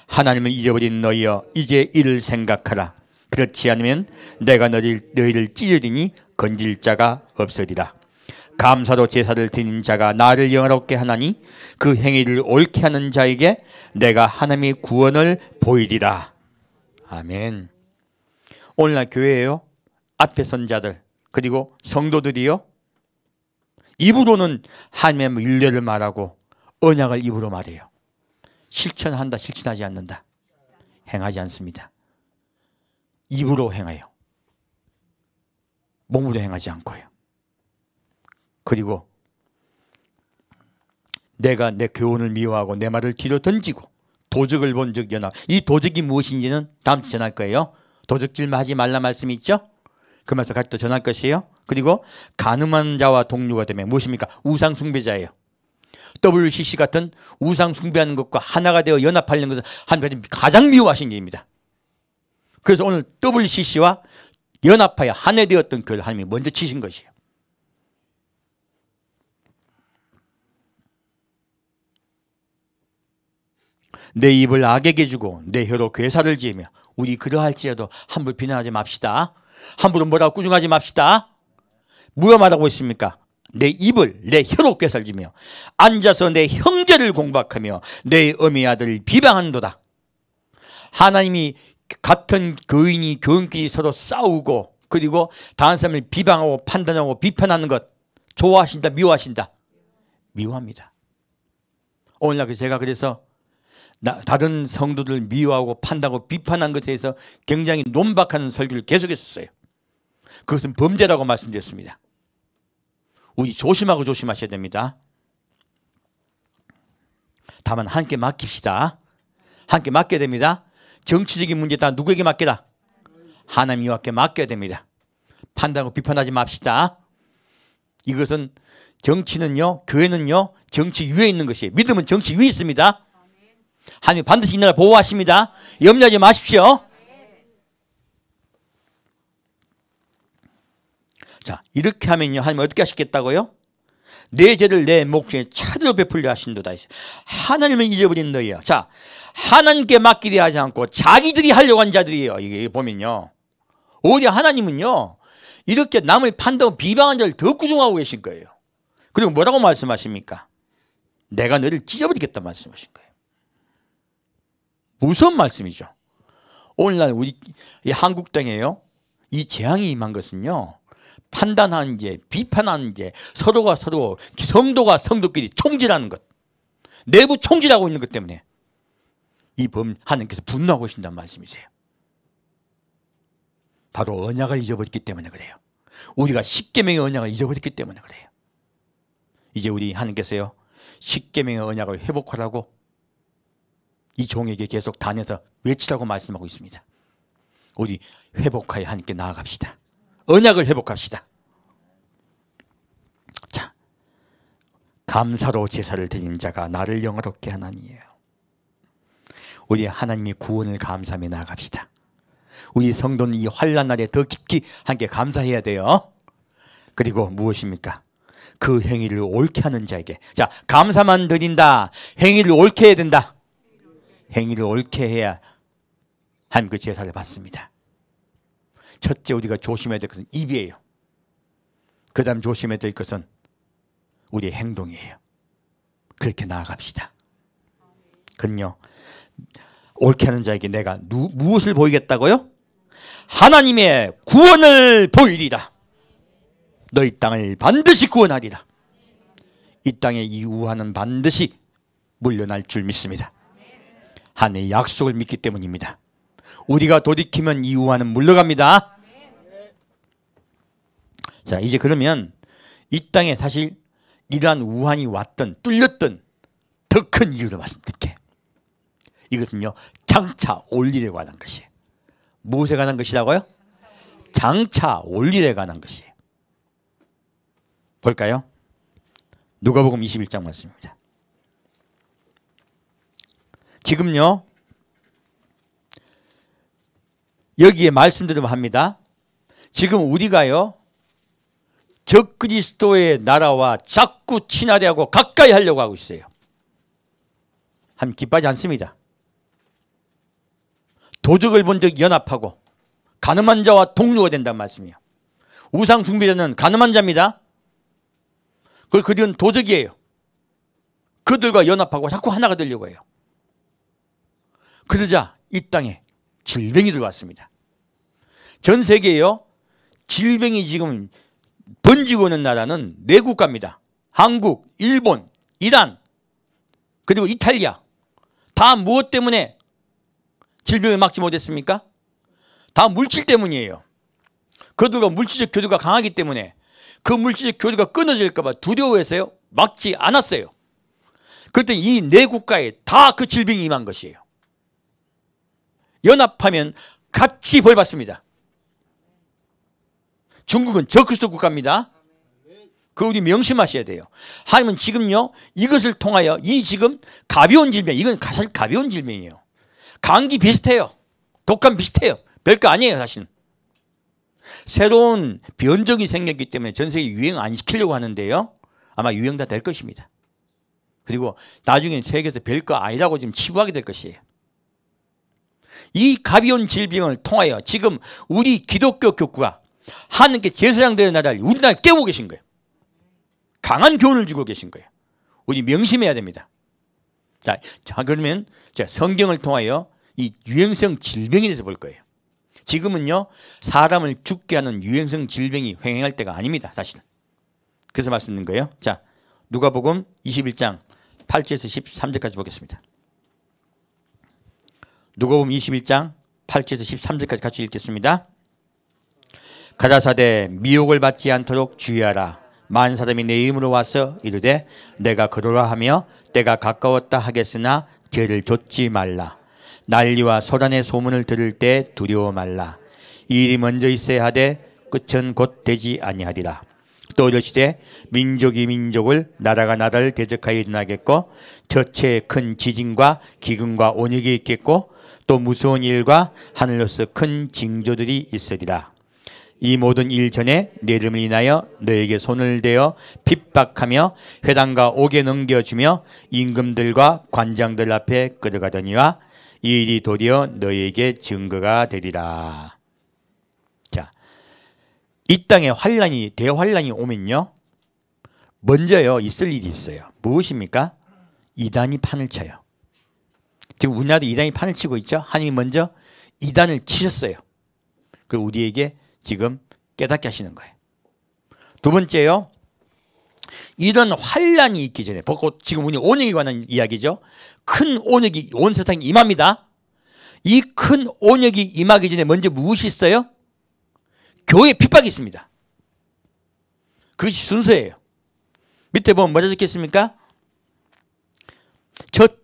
하나님은 잊어버린 너희여, 이제 이를 생각하라. 그렇지 않으면 내가 너희를 찢으리니 건질 자가 없으리라. 감사로 제사를 드리는 자가 나를 영화롭게 하나니 그 행위를 옳게 하는 자에게 내가 하나님의 구원을 보이리라. 아멘. 오늘날 교회에요, 앞에 선 자들 그리고 성도들이요, 입으로는 하나님의 율례를 말하고 언약을 입으로 말해요. 실천한다, 실천하지 않는다. 행하지 않습니다. 입으로 행해요. 몸으로 행하지 않고요. 그리고 내가 내 교훈을 미워하고 내 말을 뒤로 던지고 도적을 본즉 연합. 이 도적이 무엇인지는 다음 주에 전할 거예요. 도적질 하지 말라 말씀이 있죠? 그 말씀 같이 또 전할 것이에요. 그리고 간음한 자와 동류가 되면 무엇입니까? 우상 숭배자예요. WCC 같은 우상 숭배하는 것과 하나가 되어 연합하려는 것은 하나님이 가장 미워하신 일입니다. 그래서 오늘 WCC와 연합하여 하나 되었던 교회를 하나님이 먼저 치신 것이에요. 내 입을 악에게 주고 내 혀로 괴사를 지으며. 우리 그러할지라도 함부로 비난하지 맙시다. 함부로 뭐라고 꾸중하지 맙시다. 뭐가 말하고 있습니까? 내 입을 내 혀로 괴사를 지며 앉아서 내 형제를 공박하며 내 어미 아들을 비방한도다. 하나님이 같은 교인이 교인끼리 서로 싸우고 그리고 다른 사람을 비방하고 판단하고 비판하는 것 좋아하신다, 미워하신다? 미워합니다. 오늘날 제가 그래서 다른 성도들 미워하고 판단하고 비판한 것에 대해서 굉장히 논박하는 설교를 계속했었어요. 그것은 범죄라고 말씀드렸습니다. 우리 조심하고 조심하셔야 됩니다. 다만 하나님께 맡깁시다. 하나님께 맡겨야 됩니다. 정치적인 문제 다 누구에게 맡겨라? 하나님 여호와께 맡겨야 됩니다. 판단하고 비판하지 맙시다. 이것은 정치는요, 교회는요, 정치 위에 있는 것이에요. 믿음은 정치 위에 있습니다. 하나님 반드시 이 나라 보호하십니다. 염려하지 마십시오. 자, 이렇게 하면요, 하나님 어떻게 하시겠다고요? 내 죄를 내 목전에 차례로 베풀려 하신도다. 하나님을 잊어버린 너희야. 자, 하나님께 맡기려 하지 않고 자기들이 하려고 한 자들이에요. 이게 보면요, 오히려 하나님은요, 이렇게 남을 판단하고 비방한 자를 더 구중하고 계신 거예요. 그리고 뭐라고 말씀하십니까? 내가 너를 찢어버리겠다 말씀하신 거예요. 무서운 말씀이죠. 오늘날 우리 이 한국 땅에요, 이 재앙이 임한 것은요, 판단하는 죄, 비판하는 죄, 서로가 서로, 성도가 성도끼리 총질하는 것, 내부 총질하고 있는 것 때문에 이 하나님께서 분노하고 계신다는 말씀이세요. 바로 언약을 잊어버렸기 때문에 그래요. 우리가 십계명의 언약을 잊어버렸기 때문에 그래요. 이제 우리 하나님께서요, 십계명의 언약을 회복하라고 이 종에게 계속 다녀서 외치라고 말씀하고 있습니다. 우리 회복하여 하나님께 나아갑시다. 언약을 회복합시다. 자, 감사로 제사를 드린 자가 나를 영화롭게 하나니에요. 우리 하나님의 구원을 감사하며 나아갑시다. 우리 성도는 이 환난 날에 더 깊이 함께 감사해야 돼요. 그리고 무엇입니까? 그 행위를 옳게 하는 자에게, 자, 감사만 드린다, 행위를 옳게 해야 된다. 행위를 옳게 해야 하나님 그 제사를 받습니다. 첫째 우리가 조심해야 될 것은 입이에요. 그 다음 조심해야 될 것은 우리의 행동이에요. 그렇게 나아갑시다. 그럼요, 옳게 하는 자에게 내가 무엇을 보이겠다고요? 하나님의 구원을 보이리라. 너희 땅을 반드시 구원하리라. 이 땅의 이 우환은 반드시 물려날 줄 믿습니다. 하나님의 약속을 믿기 때문입니다. 우리가 돌이키면 이 우환은 물러갑니다. 자, 이제 그러면 이 땅에 사실 이러한 우환이 왔던, 뚫렸던 더 큰 이유를 말씀드릴게요. 이것은요, 장차 올 일에 관한 것이에요. 무엇에 관한 것이라고요? 장차 올 일에 관한 것이에요. 볼까요? 누가복음 21장 말씀입니다. 지금요, 여기에 말씀드리면 합니다. 지금 우리가요, 적그리스도의 나라와 자꾸 친화되고 가까이 하려고 하고 있어요. 하나님 기뻐하지 않습니다. 도적을 본 적 연합하고 가늠한 자와 동료가 된다는 말씀이에요. 우상 숭배자는 가늠한 자입니다. 그들은 도적이에요. 그들과 연합하고 자꾸 하나가 되려고 해요. 그러자 이 땅에 질병이 들어왔습니다. 전 세계에요, 질병이 지금 번지고 있는 나라는 네 국가입니다. 한국, 일본, 이란, 그리고 이탈리아. 다 무엇 때문에 질병을 막지 못했습니까? 다 물질 때문이에요. 그들과 물질적 교류가 강하기 때문에 그 물질적 교류가 끊어질까 봐 두려워해서요, 막지 않았어요. 그때 이 네 국가에 다 그 질병이 임한 것이에요. 연합하면 같이 벌 받습니다. 중국은 적그리스도 국가입니다. 그거 우리 명심하셔야 돼요. 하나님은 지금요, 이것을 통하여 이 지금 가벼운 질병, 이건 사실 가벼운 질병이에요. 감기 비슷해요. 독감 비슷해요. 별거 아니에요, 사실은. 새로운 변종이 생겼기 때문에 전 세계 유행 안 시키려고 하는데요, 아마 유행 다 될 것입니다. 그리고 나중에 세계에서 별거 아니라고 지금 치부하게 될 것이에요. 이 가벼운 질병을 통하여 지금 우리 기독교 교구가 하나님께 제사장되는 나라를 우리나라에 깨우고 계신 거예요. 강한 교훈을 주고 계신 거예요. 우리 명심해야 됩니다. 자, 그러면 성경을 통하여 이 유행성 질병에 대해서 볼 거예요. 지금은요, 사람을 죽게 하는 유행성 질병이 횡행할 때가 아닙니다, 사실은. 그래서 말씀드린 거예요. 자, 누가복음 21장 8절에서 13절까지 보겠습니다. 누가복음 21장 8절에서 13절까지 같이 읽겠습니다. 가라사대 미혹을 받지 않도록 주의하라. 많은 사람이 내 이름으로 와서 이르되 내가 그러라 하며 때가 가까웠다 하겠으나 죄를 좇지 말라. 난리와 소란의 소문을 들을 때 두려워 말라. 이 일이 먼저 있어야 하되 끝은 곧 되지 아니하리라. 또 이르시되 민족이 민족을 나라가 나라를 대적하여 일어나겠고 저체에 큰 지진과 기근과 온역이 있겠고 또 무서운 일과 하늘로서 큰 징조들이 있으리라. 이 모든 일 전에 내 이름을 인하여 너에게 손을 대어 핍박하며 회당과 옥에 넘겨주며 임금들과 관장들 앞에 끌어가더니와 이 일이 도리어 너에게 증거가 되리라. 자, 이 땅에 환란이 대환란이 오면요, 먼저요 있을 일이 있어요. 무엇입니까? 이단이 판을 쳐요. 지금 우리나라도 이단이 판을 치고 있죠. 하나님이 먼저 이단을 치셨어요. 그리고 우리에게 지금 깨닫게 하시는 거예요. 두 번째요, 이런 환란이 있기 전에, 지금 우리 온역에 관한 이야기죠. 큰 온역이 온 세상에 임합니다. 이 큰 온역이 임하기 전에 먼저 무엇이 있어요? 교회에 핍박이 있습니다. 그것이 순서예요. 밑에 보면 뭐라 적혔습니까?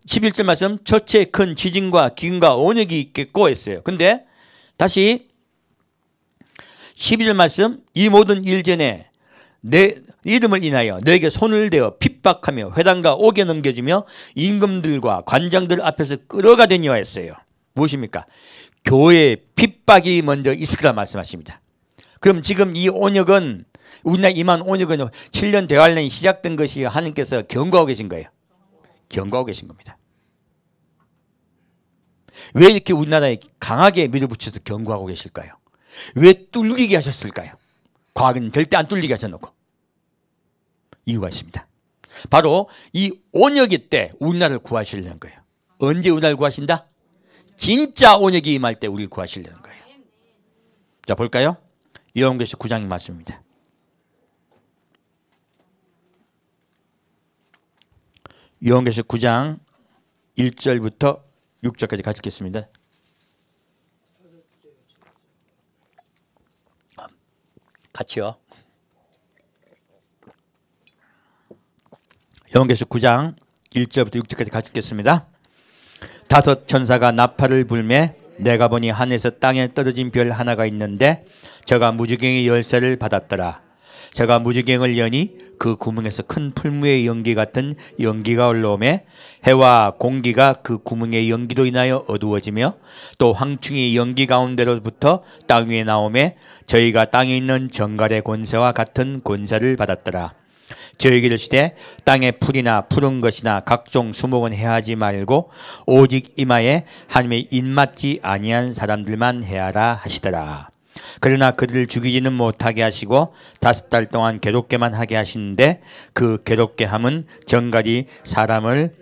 11절 말씀, 첫째 큰 지진과 기근과 온역이 있겠고 했어요. 근데 다시 12절 말씀, 이 모든 일 전에 내 이름을 인하여 너에게 손을 대어 핍박하며 회당과 옥에 넘겨주며 임금들과 관장들 앞에서 끌어가되니와 했어요. 무엇입니까? 교회에 핍박이 먼저 있을 거라 말씀하십니다. 그럼 지금 이 온역은, 우리나라에 임한 온역은 7년 대환란이 시작된 것이 하나님께서 경고하고 계신 거예요. 경고하고 계신 겁니다. 왜 이렇게 우리나라에 강하게 밀어붙여서 경고하고 계실까요? 왜 뚫리게 하셨을까요? 과거는 절대 안 뚫리게 하셔놓고. 이유가 있습니다. 바로 이 온역이 때 우리나라를 구하시려는 거예요. 언제 우리나라를 구하신다? 진짜 온역이 임할 때 우리를 구하시려는 거예요. 자, 볼까요? 요한계시록 9장의 말씀입니다. 요한계시록 9장 1절부터 6절까지 같이 읽겠습니다. 같이요. 요한계시록 9장 1절부터 6절까지 같이 읽겠습니다. 다섯 천사가 나팔을 불매 내가 보니 하늘에서 땅에 떨어진 별 하나가 있는데 저가 무지개의 열쇠를 받았더라. 저가 무지개를 여니 그 구멍에서 큰 풀무의 연기 같은 연기가 올라오매 해와 공기가 그 구멍의 연기로 인하여 어두워지며 또 황충이 연기 가운데로부터 땅 위에 나오매 저희가 땅에 있는 정갈의 권세와 같은 권세를 받았더라. 저에게 이르시되 땅의 풀이나 푸른 것이나 각종 수목은 해하지 말고 오직 이마에 하나님의 입맞지 아니한 사람들만 해하라 하시더라. 그러나 그들을 죽이지는 못하게 하시고 5달 동안 괴롭게만 하게 하시는데 그 괴롭게 함은 정갈이 사람을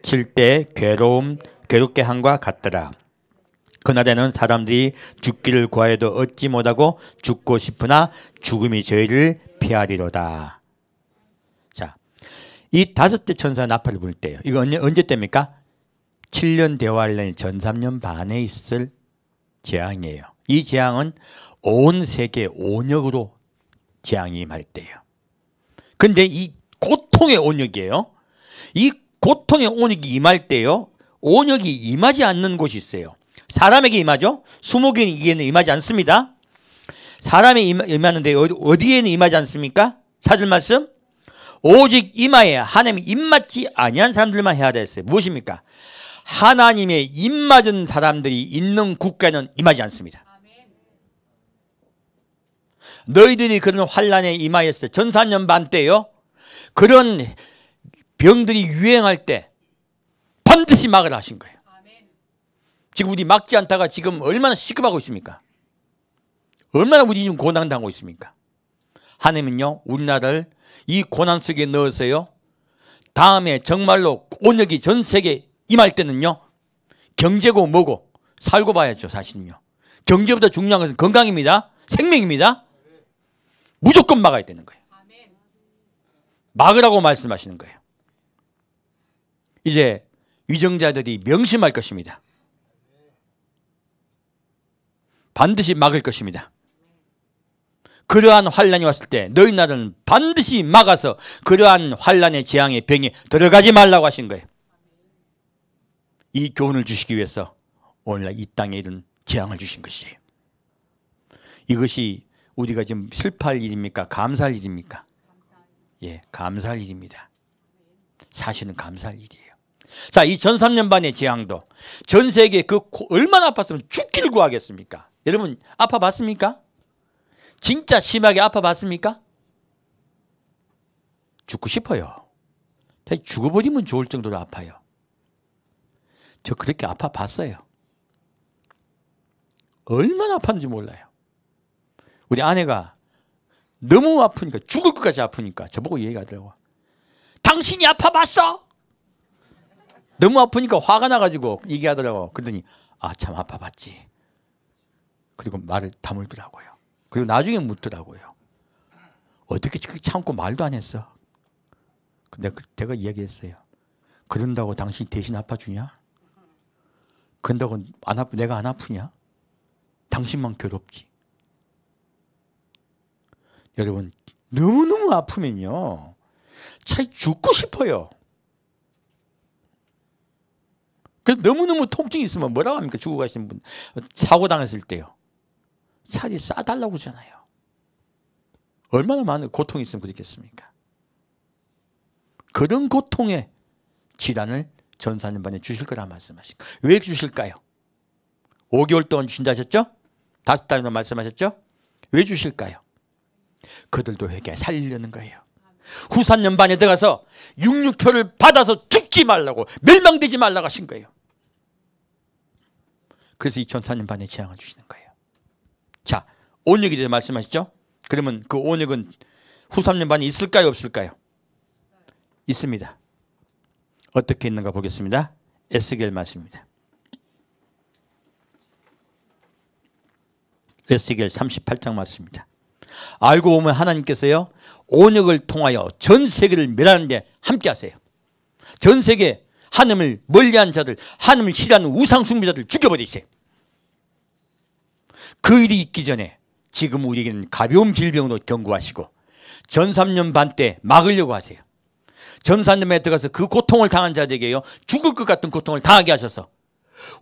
칠 때 괴롭게 함과 같더라. 그날에는 사람들이 죽기를 구하여도 얻지 못하고 죽고 싶으나 죽음이 저희를 피하리로다. 자, 이 다섯째 천사 나팔을 불 때요. 이거 언제 때입니까? 7년 대환란이 전 3년 반에 있을 재앙이에요. 이 재앙은 온 세계 온역으로 재앙이 임할 때예요. 근데 이 고통의 온역이에요. 이 고통의 온역이 임할 때요, 온역이 임하지 않는 곳이 있어요. 사람에게 임하죠. 수목에게는 임하지 않습니다. 사람에 임하는데 어디에는 임하지 않습니까? 4절 말씀, 오직 이마에 하나님의 입맞지 아니한 사람들만 해야 됐어요. 무엇입니까? 하나님의 입맞은 사람들이 있는 국가는 임하지 않습니다. 너희들이 그런 환란에 임하였을 때, 전 4년 반 때요, 그런 병들이 유행할 때 반드시 막으라 하신 거예요. 지금 우리 막지 않다가 지금 얼마나 시급하고 있습니까? 얼마나 우리 지금 고난당하고 있습니까? 하나님은요, 우리나라를 이 고난 속에 넣으세요. 다음에 정말로 온역이 전 세계 임할 때는요, 경제고 뭐고 살고 봐야죠. 사실은요, 경제보다 중요한 것은 건강입니다. 생명입니다. 무조건 막아야 되는 거예요. 막으라고 말씀하시는 거예요. 이제 위정자들이 명심할 것입니다. 반드시 막을 것입니다. 그러한 환란이 왔을 때 너희 나라는 반드시 막아서 그러한 환란의 재앙의 병에 들어가지 말라고 하신 거예요. 이 교훈을 주시기 위해서 오늘날 이 땅에 이런 재앙을 주신 것이에요. 이것이 우리가 지금 슬퍼할 일입니까? 감사할 일입니까? 예, 감사할 일입니다. 사실은 감사할 일이에요. 자, 이 전 3년 반의 재앙도 전 세계 얼마나 아팠으면 죽기를 구하겠습니까? 여러분 아파봤습니까? 진짜 심하게 아파봤습니까? 죽고 싶어요. 죽어버리면 좋을 정도로 아파요. 저 그렇게 아파봤어요. 얼마나 아팠는지 몰라요. 우리 아내가 너무 아프니까 죽을 것까지 아프니까 저보고 얘기하더라고. 당신이 아파봤어? 너무 아프니까 화가 나가지고 얘기하더라고. 그러더니 참 아파봤지. 그리고 말을 다물더라고요. 그리고 나중에 묻더라고요. 어떻게 참고 말도 안 했어? 근데 내가 이야기했어요. 그런다고 당신이 대신 아파주냐? 그런다고 내가 안 아프냐? 당신만 괴롭지. 여러분 너무너무 아프면요 차라리 죽고 싶어요. 그래서 너무너무 통증이 있으면 뭐라고 합니까? 죽어 가신 분 사고 당했을 때요. 차라리 싸달라고 그러잖아요. 얼마나 많은 고통이 있으면 그렇겠습니까? 그런 고통의 질환을 전 4년 반에 주실 거라 말씀하신 거예요. 왜 주실까요? 5개월 동안 주신다 하셨죠? 5달이나 말씀하셨죠? 왜 주실까요? 그들도 회개 살리려는 거예요. 후 3년 반에 들어가서 66표를 받아서 죽지 말라고, 멸망되지 말라고 하신 거예요. 그래서 2004년 반에 재앙을 주시는 거예요. 자, 온역에 대해서 말씀하시죠? 그러면 그 온역은 후 3년 반에 있을까요? 없을까요? 있습니다. 어떻게 있는가 보겠습니다. 에스겔 말씀입니다. 에스겔 38장 말씀입니다. 알고 보면 하나님께서요 온역을 통하여 전 세계를 멸하는 데 함께 하세요. 전 세계 하나님을 멀리한 자들, 하나님을 싫어하는 우상숭배자들 죽여버리세요. 그 일이 있기 전에 지금 우리에게는 가벼운 질병으로 경고하시고 전 3년 반 때 막으려고 하세요. 전 3년 반에 들어가서 그 고통을 당한 자들에게요 죽을 것 같은 고통을 당하게 하셔서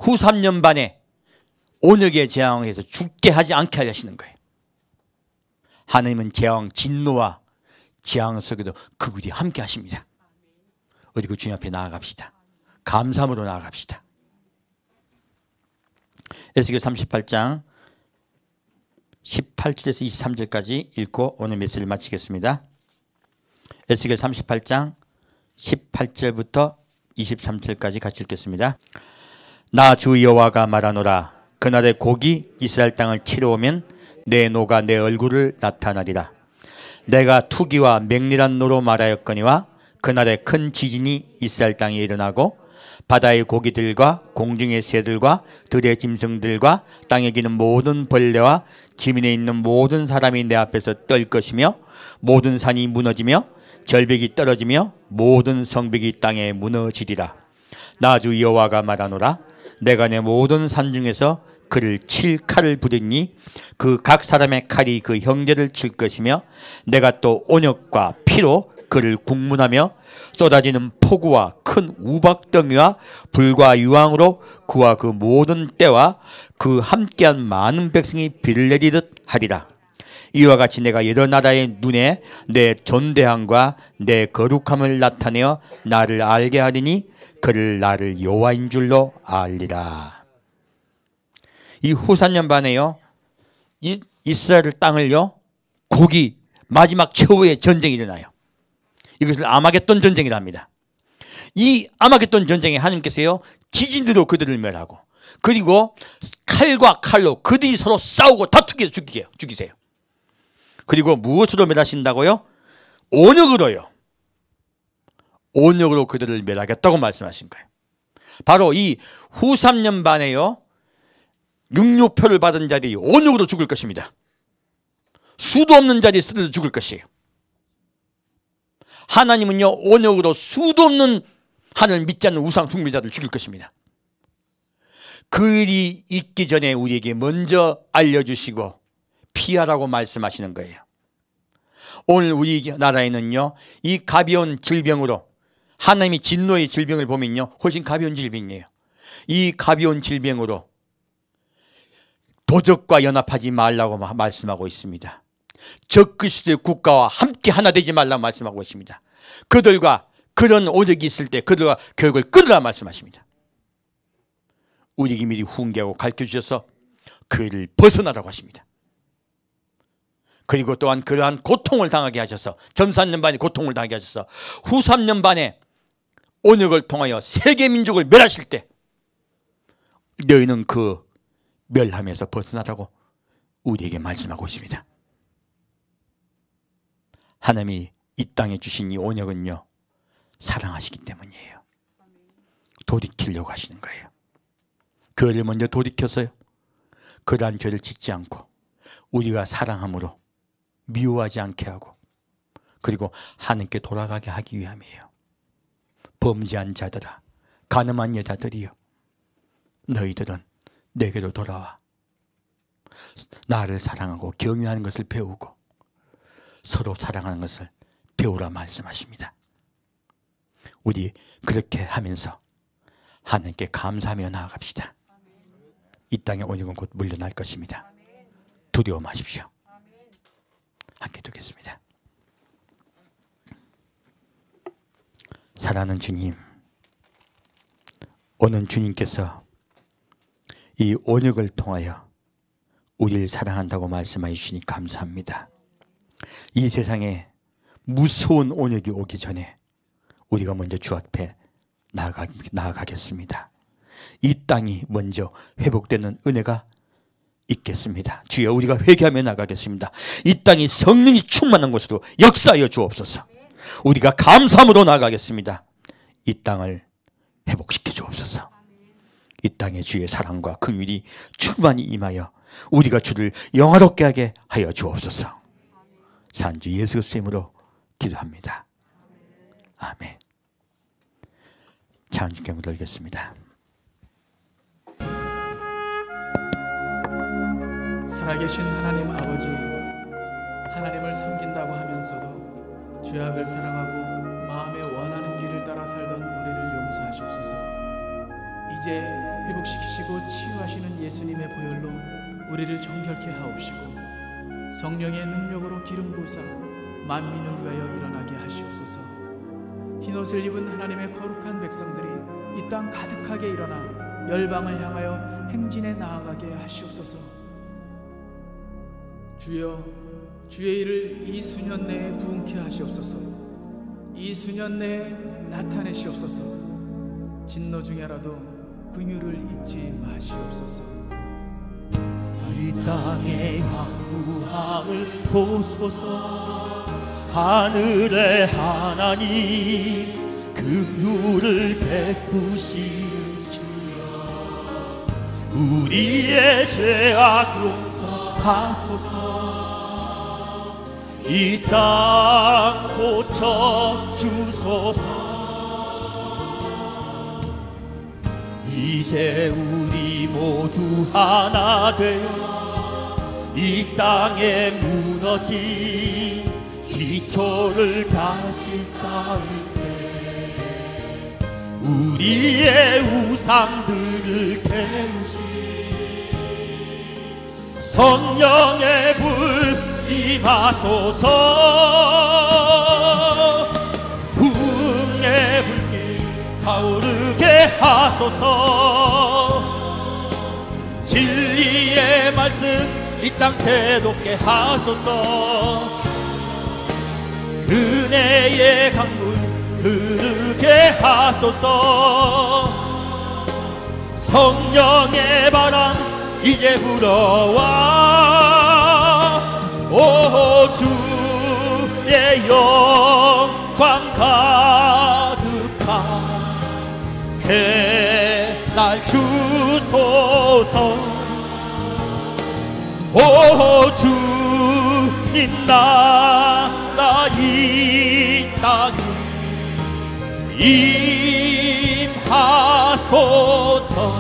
후 3년 반에 온역의 재앙에서 죽게 하지 않게 하시는 거예요. 하나님은 재앙, 진노와 재앙 속에도 그들이 함께 하십니다. 어디 그 주님 앞에 나아갑시다. 감사함으로 나아갑시다. 에스겔 38장 18절에서 23절까지 읽고 오늘 메시지를 마치겠습니다. 에스겔 38장 18절부터 23절까지 같이 읽겠습니다. 나 주 여호와가 말하노라. 그날의 곡이 이스라엘 땅을 치러 오면 내 노가 내 얼굴을 나타나리라. 내가 투기와 맹렬한 노로 말하였거니와 그날에 큰 지진이 이스라엘 땅에 일어나고 바다의 고기들과 공중의 새들과 들의 짐승들과 땅에 기는 모든 벌레와 지면에 있는 모든 사람이 내 앞에서 떨 것이며 모든 산이 무너지며 절벽이 떨어지며 모든 성벽이 땅에 무너지리라. 나 주 여호와가 말하노라. 내가 내 모든 산 중에서 그를 칠 칼을 부리니 그 각 사람의 칼이 그 형제를 칠 것이며 내가 또 온역과 피로 그를 국문하며 쏟아지는 폭우와 큰 우박덩이와 불과 유황으로 그와 그 모든 때와 그 함께한 많은 백성이 비를 내리듯 하리라. 이와 같이 내가 여러 나라의 눈에 내 존대함과 내 거룩함을 나타내어 나를 알게 하리니 그를 나를 여호와인 줄로 알리라. 이 후 3년 반에요 이스라엘 땅을요 고기 마지막 최후의 전쟁이 일어나요. 이것을 아마겟돈 전쟁이라 합니다. 이 아마겟돈 전쟁에 하나님께서요 지진으로 그들을 멸하고 그리고 칼과 칼로 그들이 서로 싸우고 다투게 죽이세요. 그리고 무엇으로 멸하신다고요? 온역으로요. 온역으로 그들을 멸하겠다고 말씀하신 거예요. 바로 이 후 3년 반에요 66표를 받은 자들이 온역으로 죽을 것입니다. 수도 없는 자들이 쓰러져 죽을 것이에요. 하나님은요 온역으로 수도 없는 하나님을 믿지 않는 우상 숭배자들을 죽일 것입니다. 그 일이 있기 전에 우리에게 먼저 알려주시고 피하라고 말씀하시는 거예요. 오늘 우리 나라에는요 이 가벼운 질병으로 하나님이 진노의 질병을 보면요 훨씬 가벼운 질병이에요. 이 가벼운 질병으로 도적과 연합하지 말라고 말씀하고 있습니다. 적그리스도의 국가와 함께 하나 되지 말라고 말씀하고 있습니다. 그들과 그런 오적이 있을 때 그들과 교육을 끊으라 말씀하십니다. 우리에게 미리 훈계하고 가르쳐주셔서 그를 벗어나라고 하십니다. 그리고 또한 그러한 고통을 당하게 하셔서 전 3년 반의 고통을 당하게 하셔서 후 3년 반에 온역을 통하여 세계 민족을 멸하실 때 너희는 그 멸함에서 벗어나라고 우리에게 말씀하고 있습니다. 하나님이 이 땅에 주신 이 온역은요, 사랑하시기 때문이에요. 돌이키려고 하시는 거예요. 그를 먼저 돌이켜서요, 그러한 죄를 짓지 않고 우리가 사랑함으로 미워하지 않게 하고, 그리고 하나님께 돌아가게 하기 위함이에요. 범죄한 자들아, 간음한 여자들이요, 너희들은 내게로 돌아와 나를 사랑하고 경외하는 것을 배우고 서로 사랑하는 것을 배우라 말씀하십니다. 우리 그렇게 하면서 하나님께 감사하며 나아갑시다. 이 땅에 온역은 곧 물러날 것입니다. 두려워 마십시오. 함께 두겠습니다. 사랑하는 주님, 오늘 주님께서 이 온역을 통하여 우리를 사랑한다고 말씀해 주시니 감사합니다. 이 세상에 무서운 온역이 오기 전에 우리가 먼저 주 앞에 나아가겠습니다. 이 땅이 먼저 회복되는 은혜가 있겠습니다. 주여, 우리가 회개하며 나가겠습니다. 이 땅이 성령이 충만한 곳으로 역사하여 주옵소서. 우리가 감사함으로 나가겠습니다. 이 땅을 회복시켜 주옵소서. 이 땅에 주의 사랑과 긍휼이 충만히 임하여 우리가 주를 영화롭게 하게 하여 주옵소서. 산주 예수 그리스도의 이름으로 기도합니다. 아멘. 찬양께 드리겠습니다. 살아계신 하나님 아버지, 하나님을 섬긴다고 하면서도 죄악을 사랑하고 마음에 원하는 길을 따라 살던 우리를 용서하시옵소서. 이제 회복시키시고 치유하시는 예수님의 보혈로 우리를 정결케 하옵시고 성령의 능력으로 기름 부으사 만민을 위하여 일어나게 하시옵소서. 흰옷을 입은 하나님의 거룩한 백성들이 이 땅 가득하게 일어나 열방을 향하여 행진해 나아가게 하시옵소서. 주여, 주의 일을 이 수년 내에 부응케 하시옵소서. 이 수년 내에 나타내시옵소서. 진노 중에라도 긍휼을 잊지 마시옵소서. 이 땅의 황무함을 보소서. 하늘의 하나님, 긍휼을 베푸시는 주여, 우리의 죄악 용서하소서. 이 땅 고쳐주소서. 이제 우리 모두 하나 되어 이 땅에 무너진 기초를 다시 쌓을 때 우리의 우상들을 태우시 성령의 불 임하소서. 부흥의 불길 타오르게 하소서. 진리의 말씀 이 땅 새롭게 하소서. 은혜의 강물 흐르게 하소서. 성령의 바람 이제 불어와. 오 주의 영광 가득한 새날 주소서. 오 주님 나라 이 땅에 임하소서.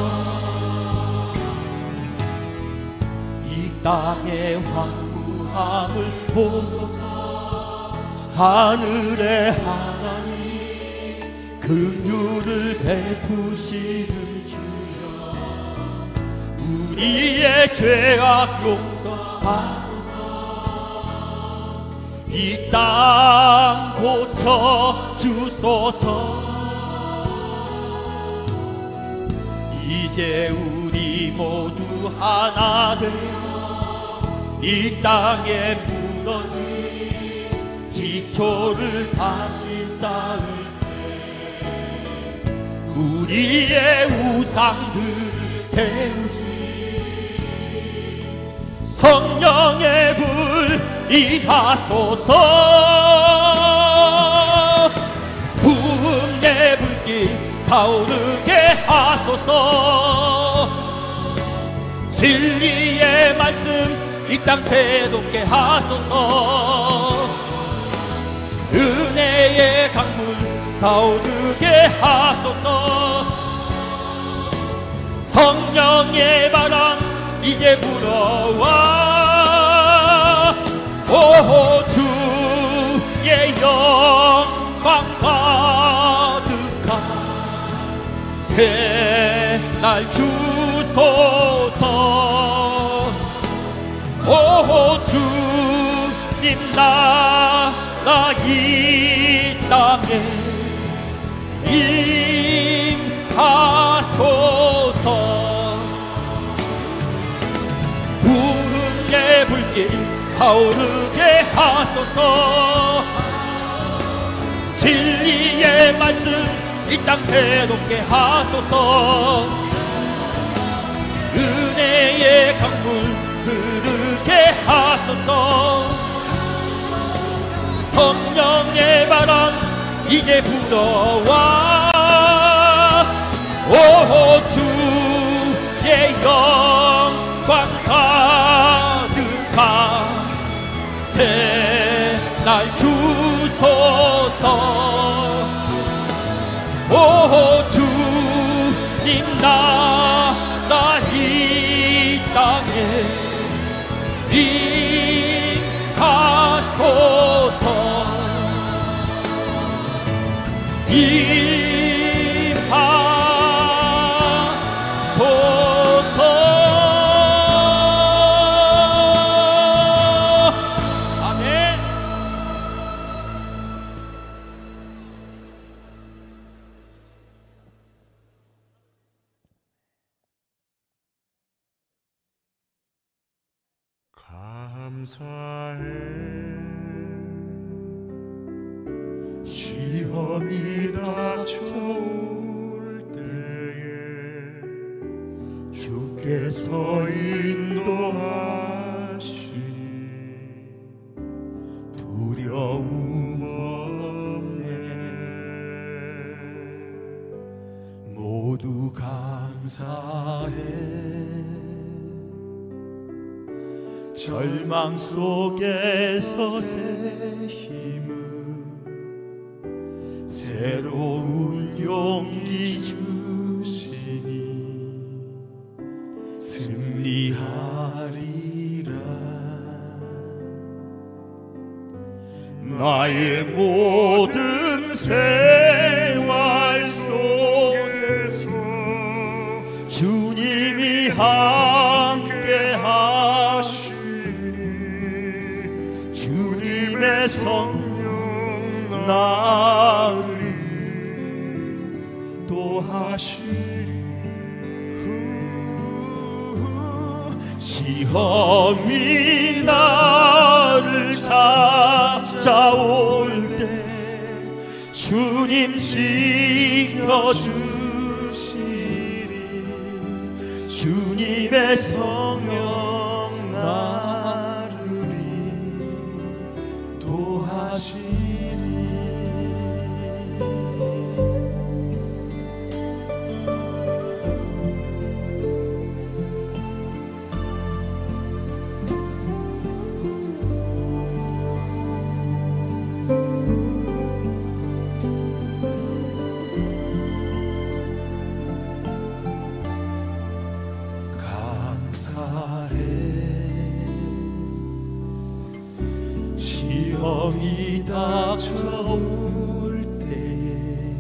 이 땅의 황무함을 보소서. 하늘의 하나님 긍휼을 베푸시는 주여, 우리의 죄악 용서하소서. 이 땅 고쳐 주소서. 이제 우리 모두 하나 되어 이 땅에 무너진 기초를 다시 쌓을 때 우리의 우상들을 태우시 성령의 불 임하소서. 부흥의 불길 타오르게 하소서. 진리의 말씀 이 땅 새롭게 하소서. 은혜의 강물 타오르게 하소서. 성령의 바람 이제 불어와. 오 주의 영광 가득한 새날 주소서. 오 주님 나라 이 땅에 임하소서. 부흥의 불길 타오르게 하소서. 진리의 말씀 이 땅 새롭게 하소서. 은혜의 강물 흐르게 하소서. 성령의 바람 이제 불어와. 오 주의 영광 가득한 새날 주소서. 오 주님 나라 이 땅에 임하소서. 임하소서. 아멘. 감사해. 시험이 닥쳐올 때에 주께서 인도하시니 두려움 없네. 모두 감사해. 절망 속에서 새 힘을 새로운 용기 주시니 승리하리라. 나의 모든 생활 속에서 주님이 함께 하시니 주님의 성령 나를 인도하시리. 시험이 나를 찾아올 때 주님 지켜주시리. 주님의 성령 나를 인도하시리. 시험이 닥쳐올 때에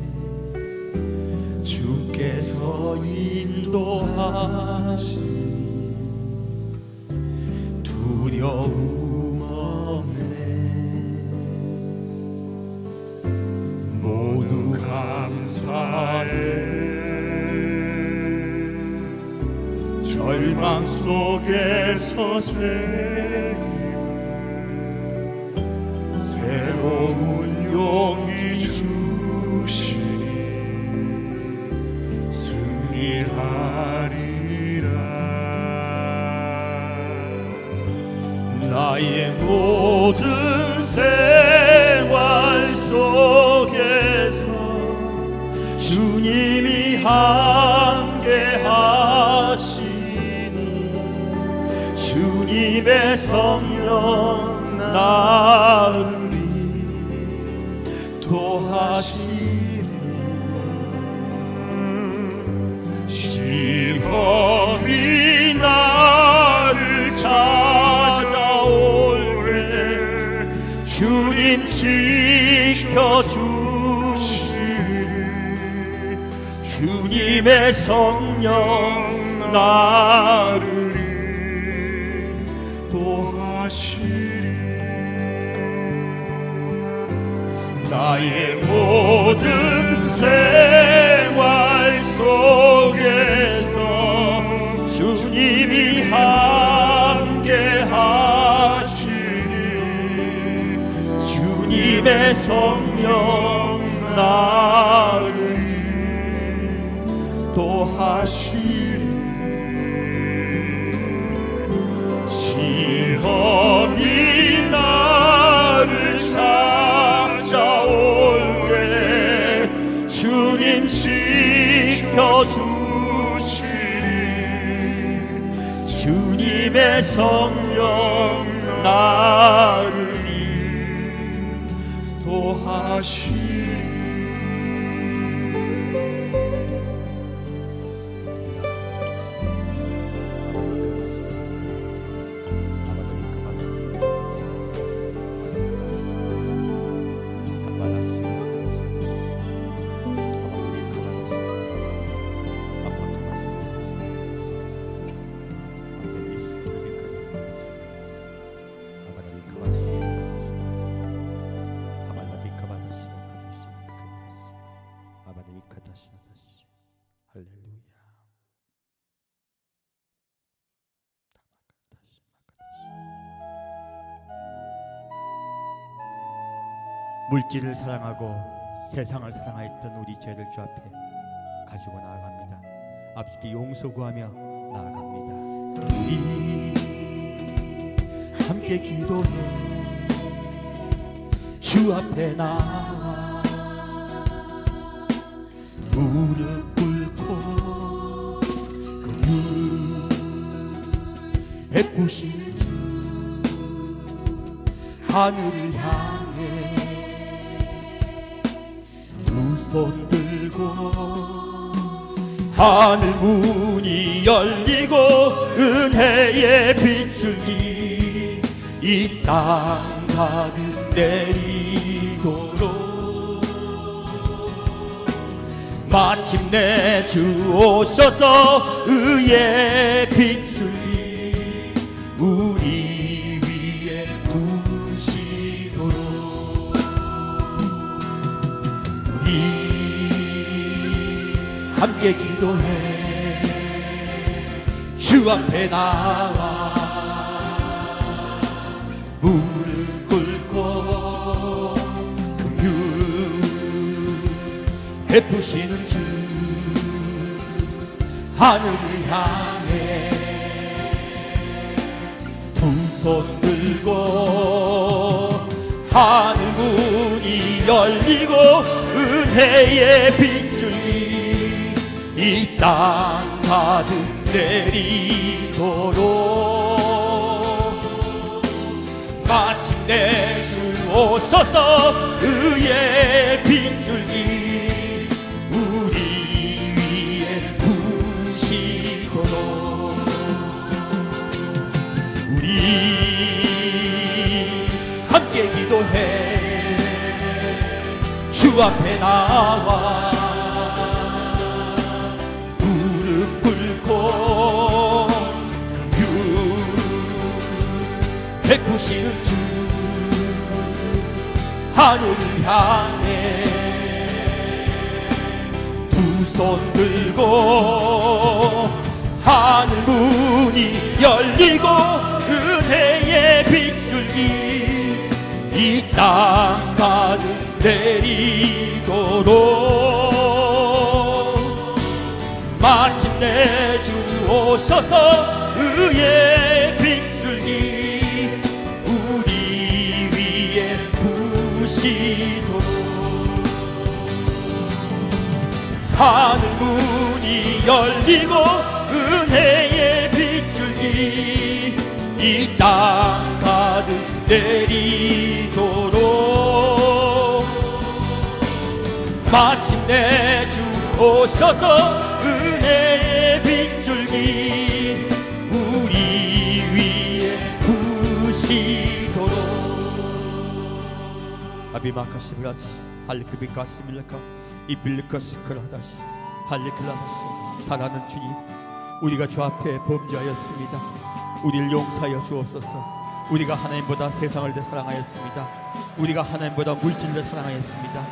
주께서 인도하시니 절망 속에서 새로운 용기 주시니 승리하리라. 나의 모든 생활 속에서 주님이 함께 하시니 주님의 성령 나를 도하시리. 시험이 나를 찾아올 때 주님 지켜주시리. 주님의 성령 나를 도하시리. 나의 모든 생활 속에서 주님이 함께 하시니 주님의 성령 나를 도하시리. 시험이 나를 찾아올 때 주님 지켜주시리. 주님의 성령 나를 도하시리. 물질을 사랑하고 세상을 사랑하였던 우리 죄를 주 앞에 가지고 나아갑니다. 앞서게 용서 구하며 나아갑니다. 우리 함께 기도해 주 앞에 나와 무릎 꿇고 긍휼 베푸신 주 하늘을 향해 두 손 들고 하늘 문이 열리고 은혜의 빗줄기 이 땅 가득 내리도록 마침내 주 오셔서 의의 빗줄기 우리 위에 부시도록 우리 함께 기도해 주 앞에 나와 무릎 꿇고 긍휼 베푸시는 주 하늘을 향해 두 손 들고 하늘 문이 열리고 은혜의 빗줄기 이 땅 가득 내리도록 마침내 주 오셔서 의의 빗줄기 우리 위에 부시도록 우리 함께 기도해 주 앞에 나와 무릎 꿇고 긍휼 베푸시는 주 하늘을 향해 두 손 들고 하늘 문 문이 열리고 은혜의 빗줄기 이 땅 가득 내리도록 마침내 주 오셔서 의의 빗줄기 우리 위에 부시도록 하늘 문이 열리고 은혜의 빗줄기 이 땅 가득 내리도록 마침내 주 오셔서 은혜의 빗줄기 우리 위에 부시도록 아비마카시브라시 할리크비카시밀라카 이빌리카시크라다시 할리클라다시 사랑하는 주님, 우리가 주 앞에 범죄하였습니다. 우리를 용서하여 주옵소서. 우리가 하나님보다 세상을 더 사랑하였습니다. 우리가 하나님보다 물질을 더 사랑하였습니다.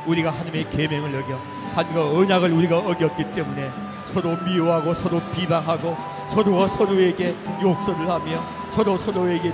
우리가 하나님의 계명을 어겨 하나님과 언약을 우리가 어겼기 때문에 서로 미워하고 서로 비방하고 서로가 서로에게 욕설을 하며 서로에게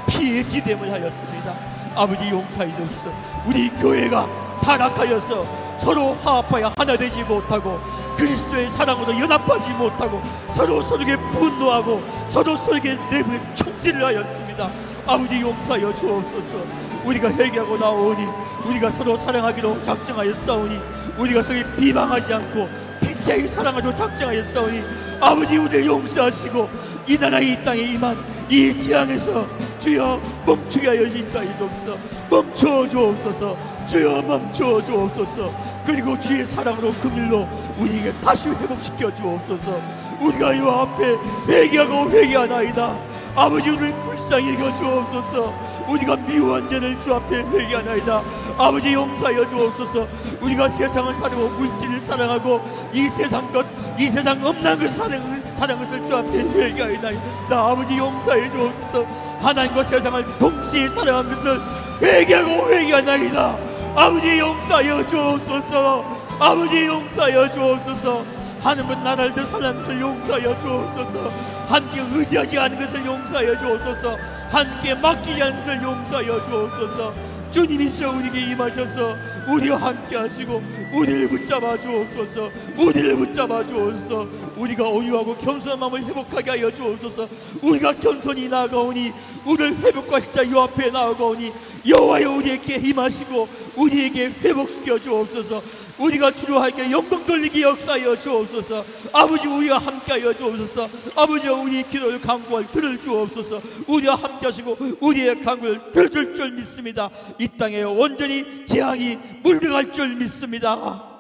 피해 기댐을 하였습니다. 아버지 용서해 주옵소서. 우리 교회가 타락하여서 서로 화합하여 하나 되지 못하고 그리스도의 사랑으로 연합하지 못하고 서로에게 분노하고 서로에게 내부에 총질을 하였습니다. 아버지 용서하여 주옵소서. 우리가 회개하고 나오니 우리가 서로 사랑하기로 작정하였사오니 우리가 서로 비방하지 않고 피차히 사랑하기로 작정하였사오니 아버지 우리를 용서하시고 이 나라 이 땅에 임한 이 지향에서 주여 멈추게 하여 주옵소서. 멈춰 주옵소서. 주여 멈춰 주옵소서. 그리고 주의 사랑으로 긍휼로 우리에게 다시 회복시켜 주옵소서. 우리가 이 앞에 회개하나이다. 아버지 우리를 불쌍히 여겨 주옵소서. 우리가 미워한 죄를 주 앞에 회개하나이다. 아버지 용서하여 주옵소서. 우리가 세상을 사랑하고 물질을 사랑하고 이 세상 음란 것을 사랑하는 것을 주 앞에 회개하나이다. 아버지 용서해 주옵소서. 하나님과 세상을 동시에 사랑하는 것을 회개하나이다. 아버지 용서하여 주옵소서. 아버지 용서하여 주옵소서. 하나님은 나라를 더 사랑하는 것을 용서하여 주옵소서. 함께 의지하지 않은 것을 용서하여 주옵소서. 함께 맡기지 않은 것을 용서하여 주옵소서. 주님이시여 우리에게 임하셔서 우리와 함께 하시고 우리를 붙잡아 주옵소서. 우리를 붙잡아 주옵소서. 우리가 오유하고 겸손한 마음을 회복하게 하여 주옵소서. 우리가 겸손히 나아가오니 우리를 회복하시자 요 앞에 나아가오니 여호와여 우리에게 임하시고 우리에게 회복시켜 주옵소서. 우리가 주로 하게 영광 돌리기 역사하여 주옵소서. 아버지 우리와 함께하여 주옵소서. 아버지 우리 기도를 간구할 들을 주옵소서. 우리와 함께하시고 우리의 간구를 들어줄 줄 믿습니다. 이 땅에 온전히 재앙이 물들어갈 줄 믿습니다.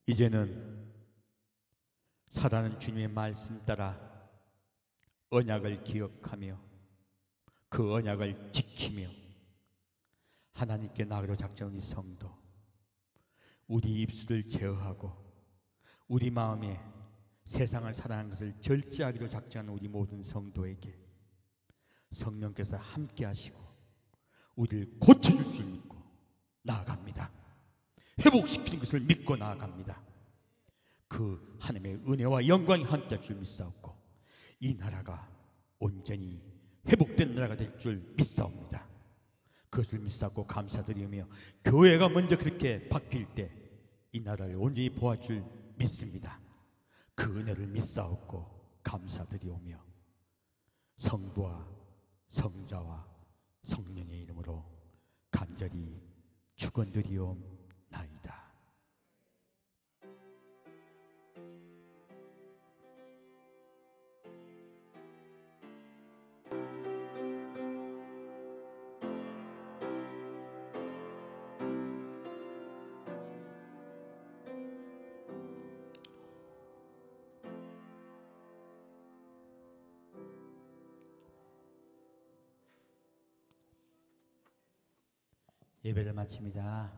이제는 사단은 주님의 말씀 따라 언약을 기억하며 그 언약을 지키며 하나님께 나가려 작정한 이 성도, 우리 입술을 제어하고 우리 마음에 세상을 사랑하는 것을 절제하기로 작정한 우리 모든 성도에게 성령께서 함께 하시고 우리를 고쳐줄 줄 믿고 나아갑니다. 회복시키는 것을 믿고 나아갑니다. 그 하나님의 은혜와 영광이 함께 할 줄 믿사옵고 이 나라가 온전히 회복된 나라가 될 줄 믿사옵니다. 그것을 믿사옵고 감사드리며 교회가 먼저 그렇게 바뀔 때 이 나라를 온전히 보아줄 믿습니다. 그 은혜를 믿사옵고 감사드리오며 성부와 성자와 성령의 이름으로 간절히 축원드리옵나이다. 예배를 마칩니다.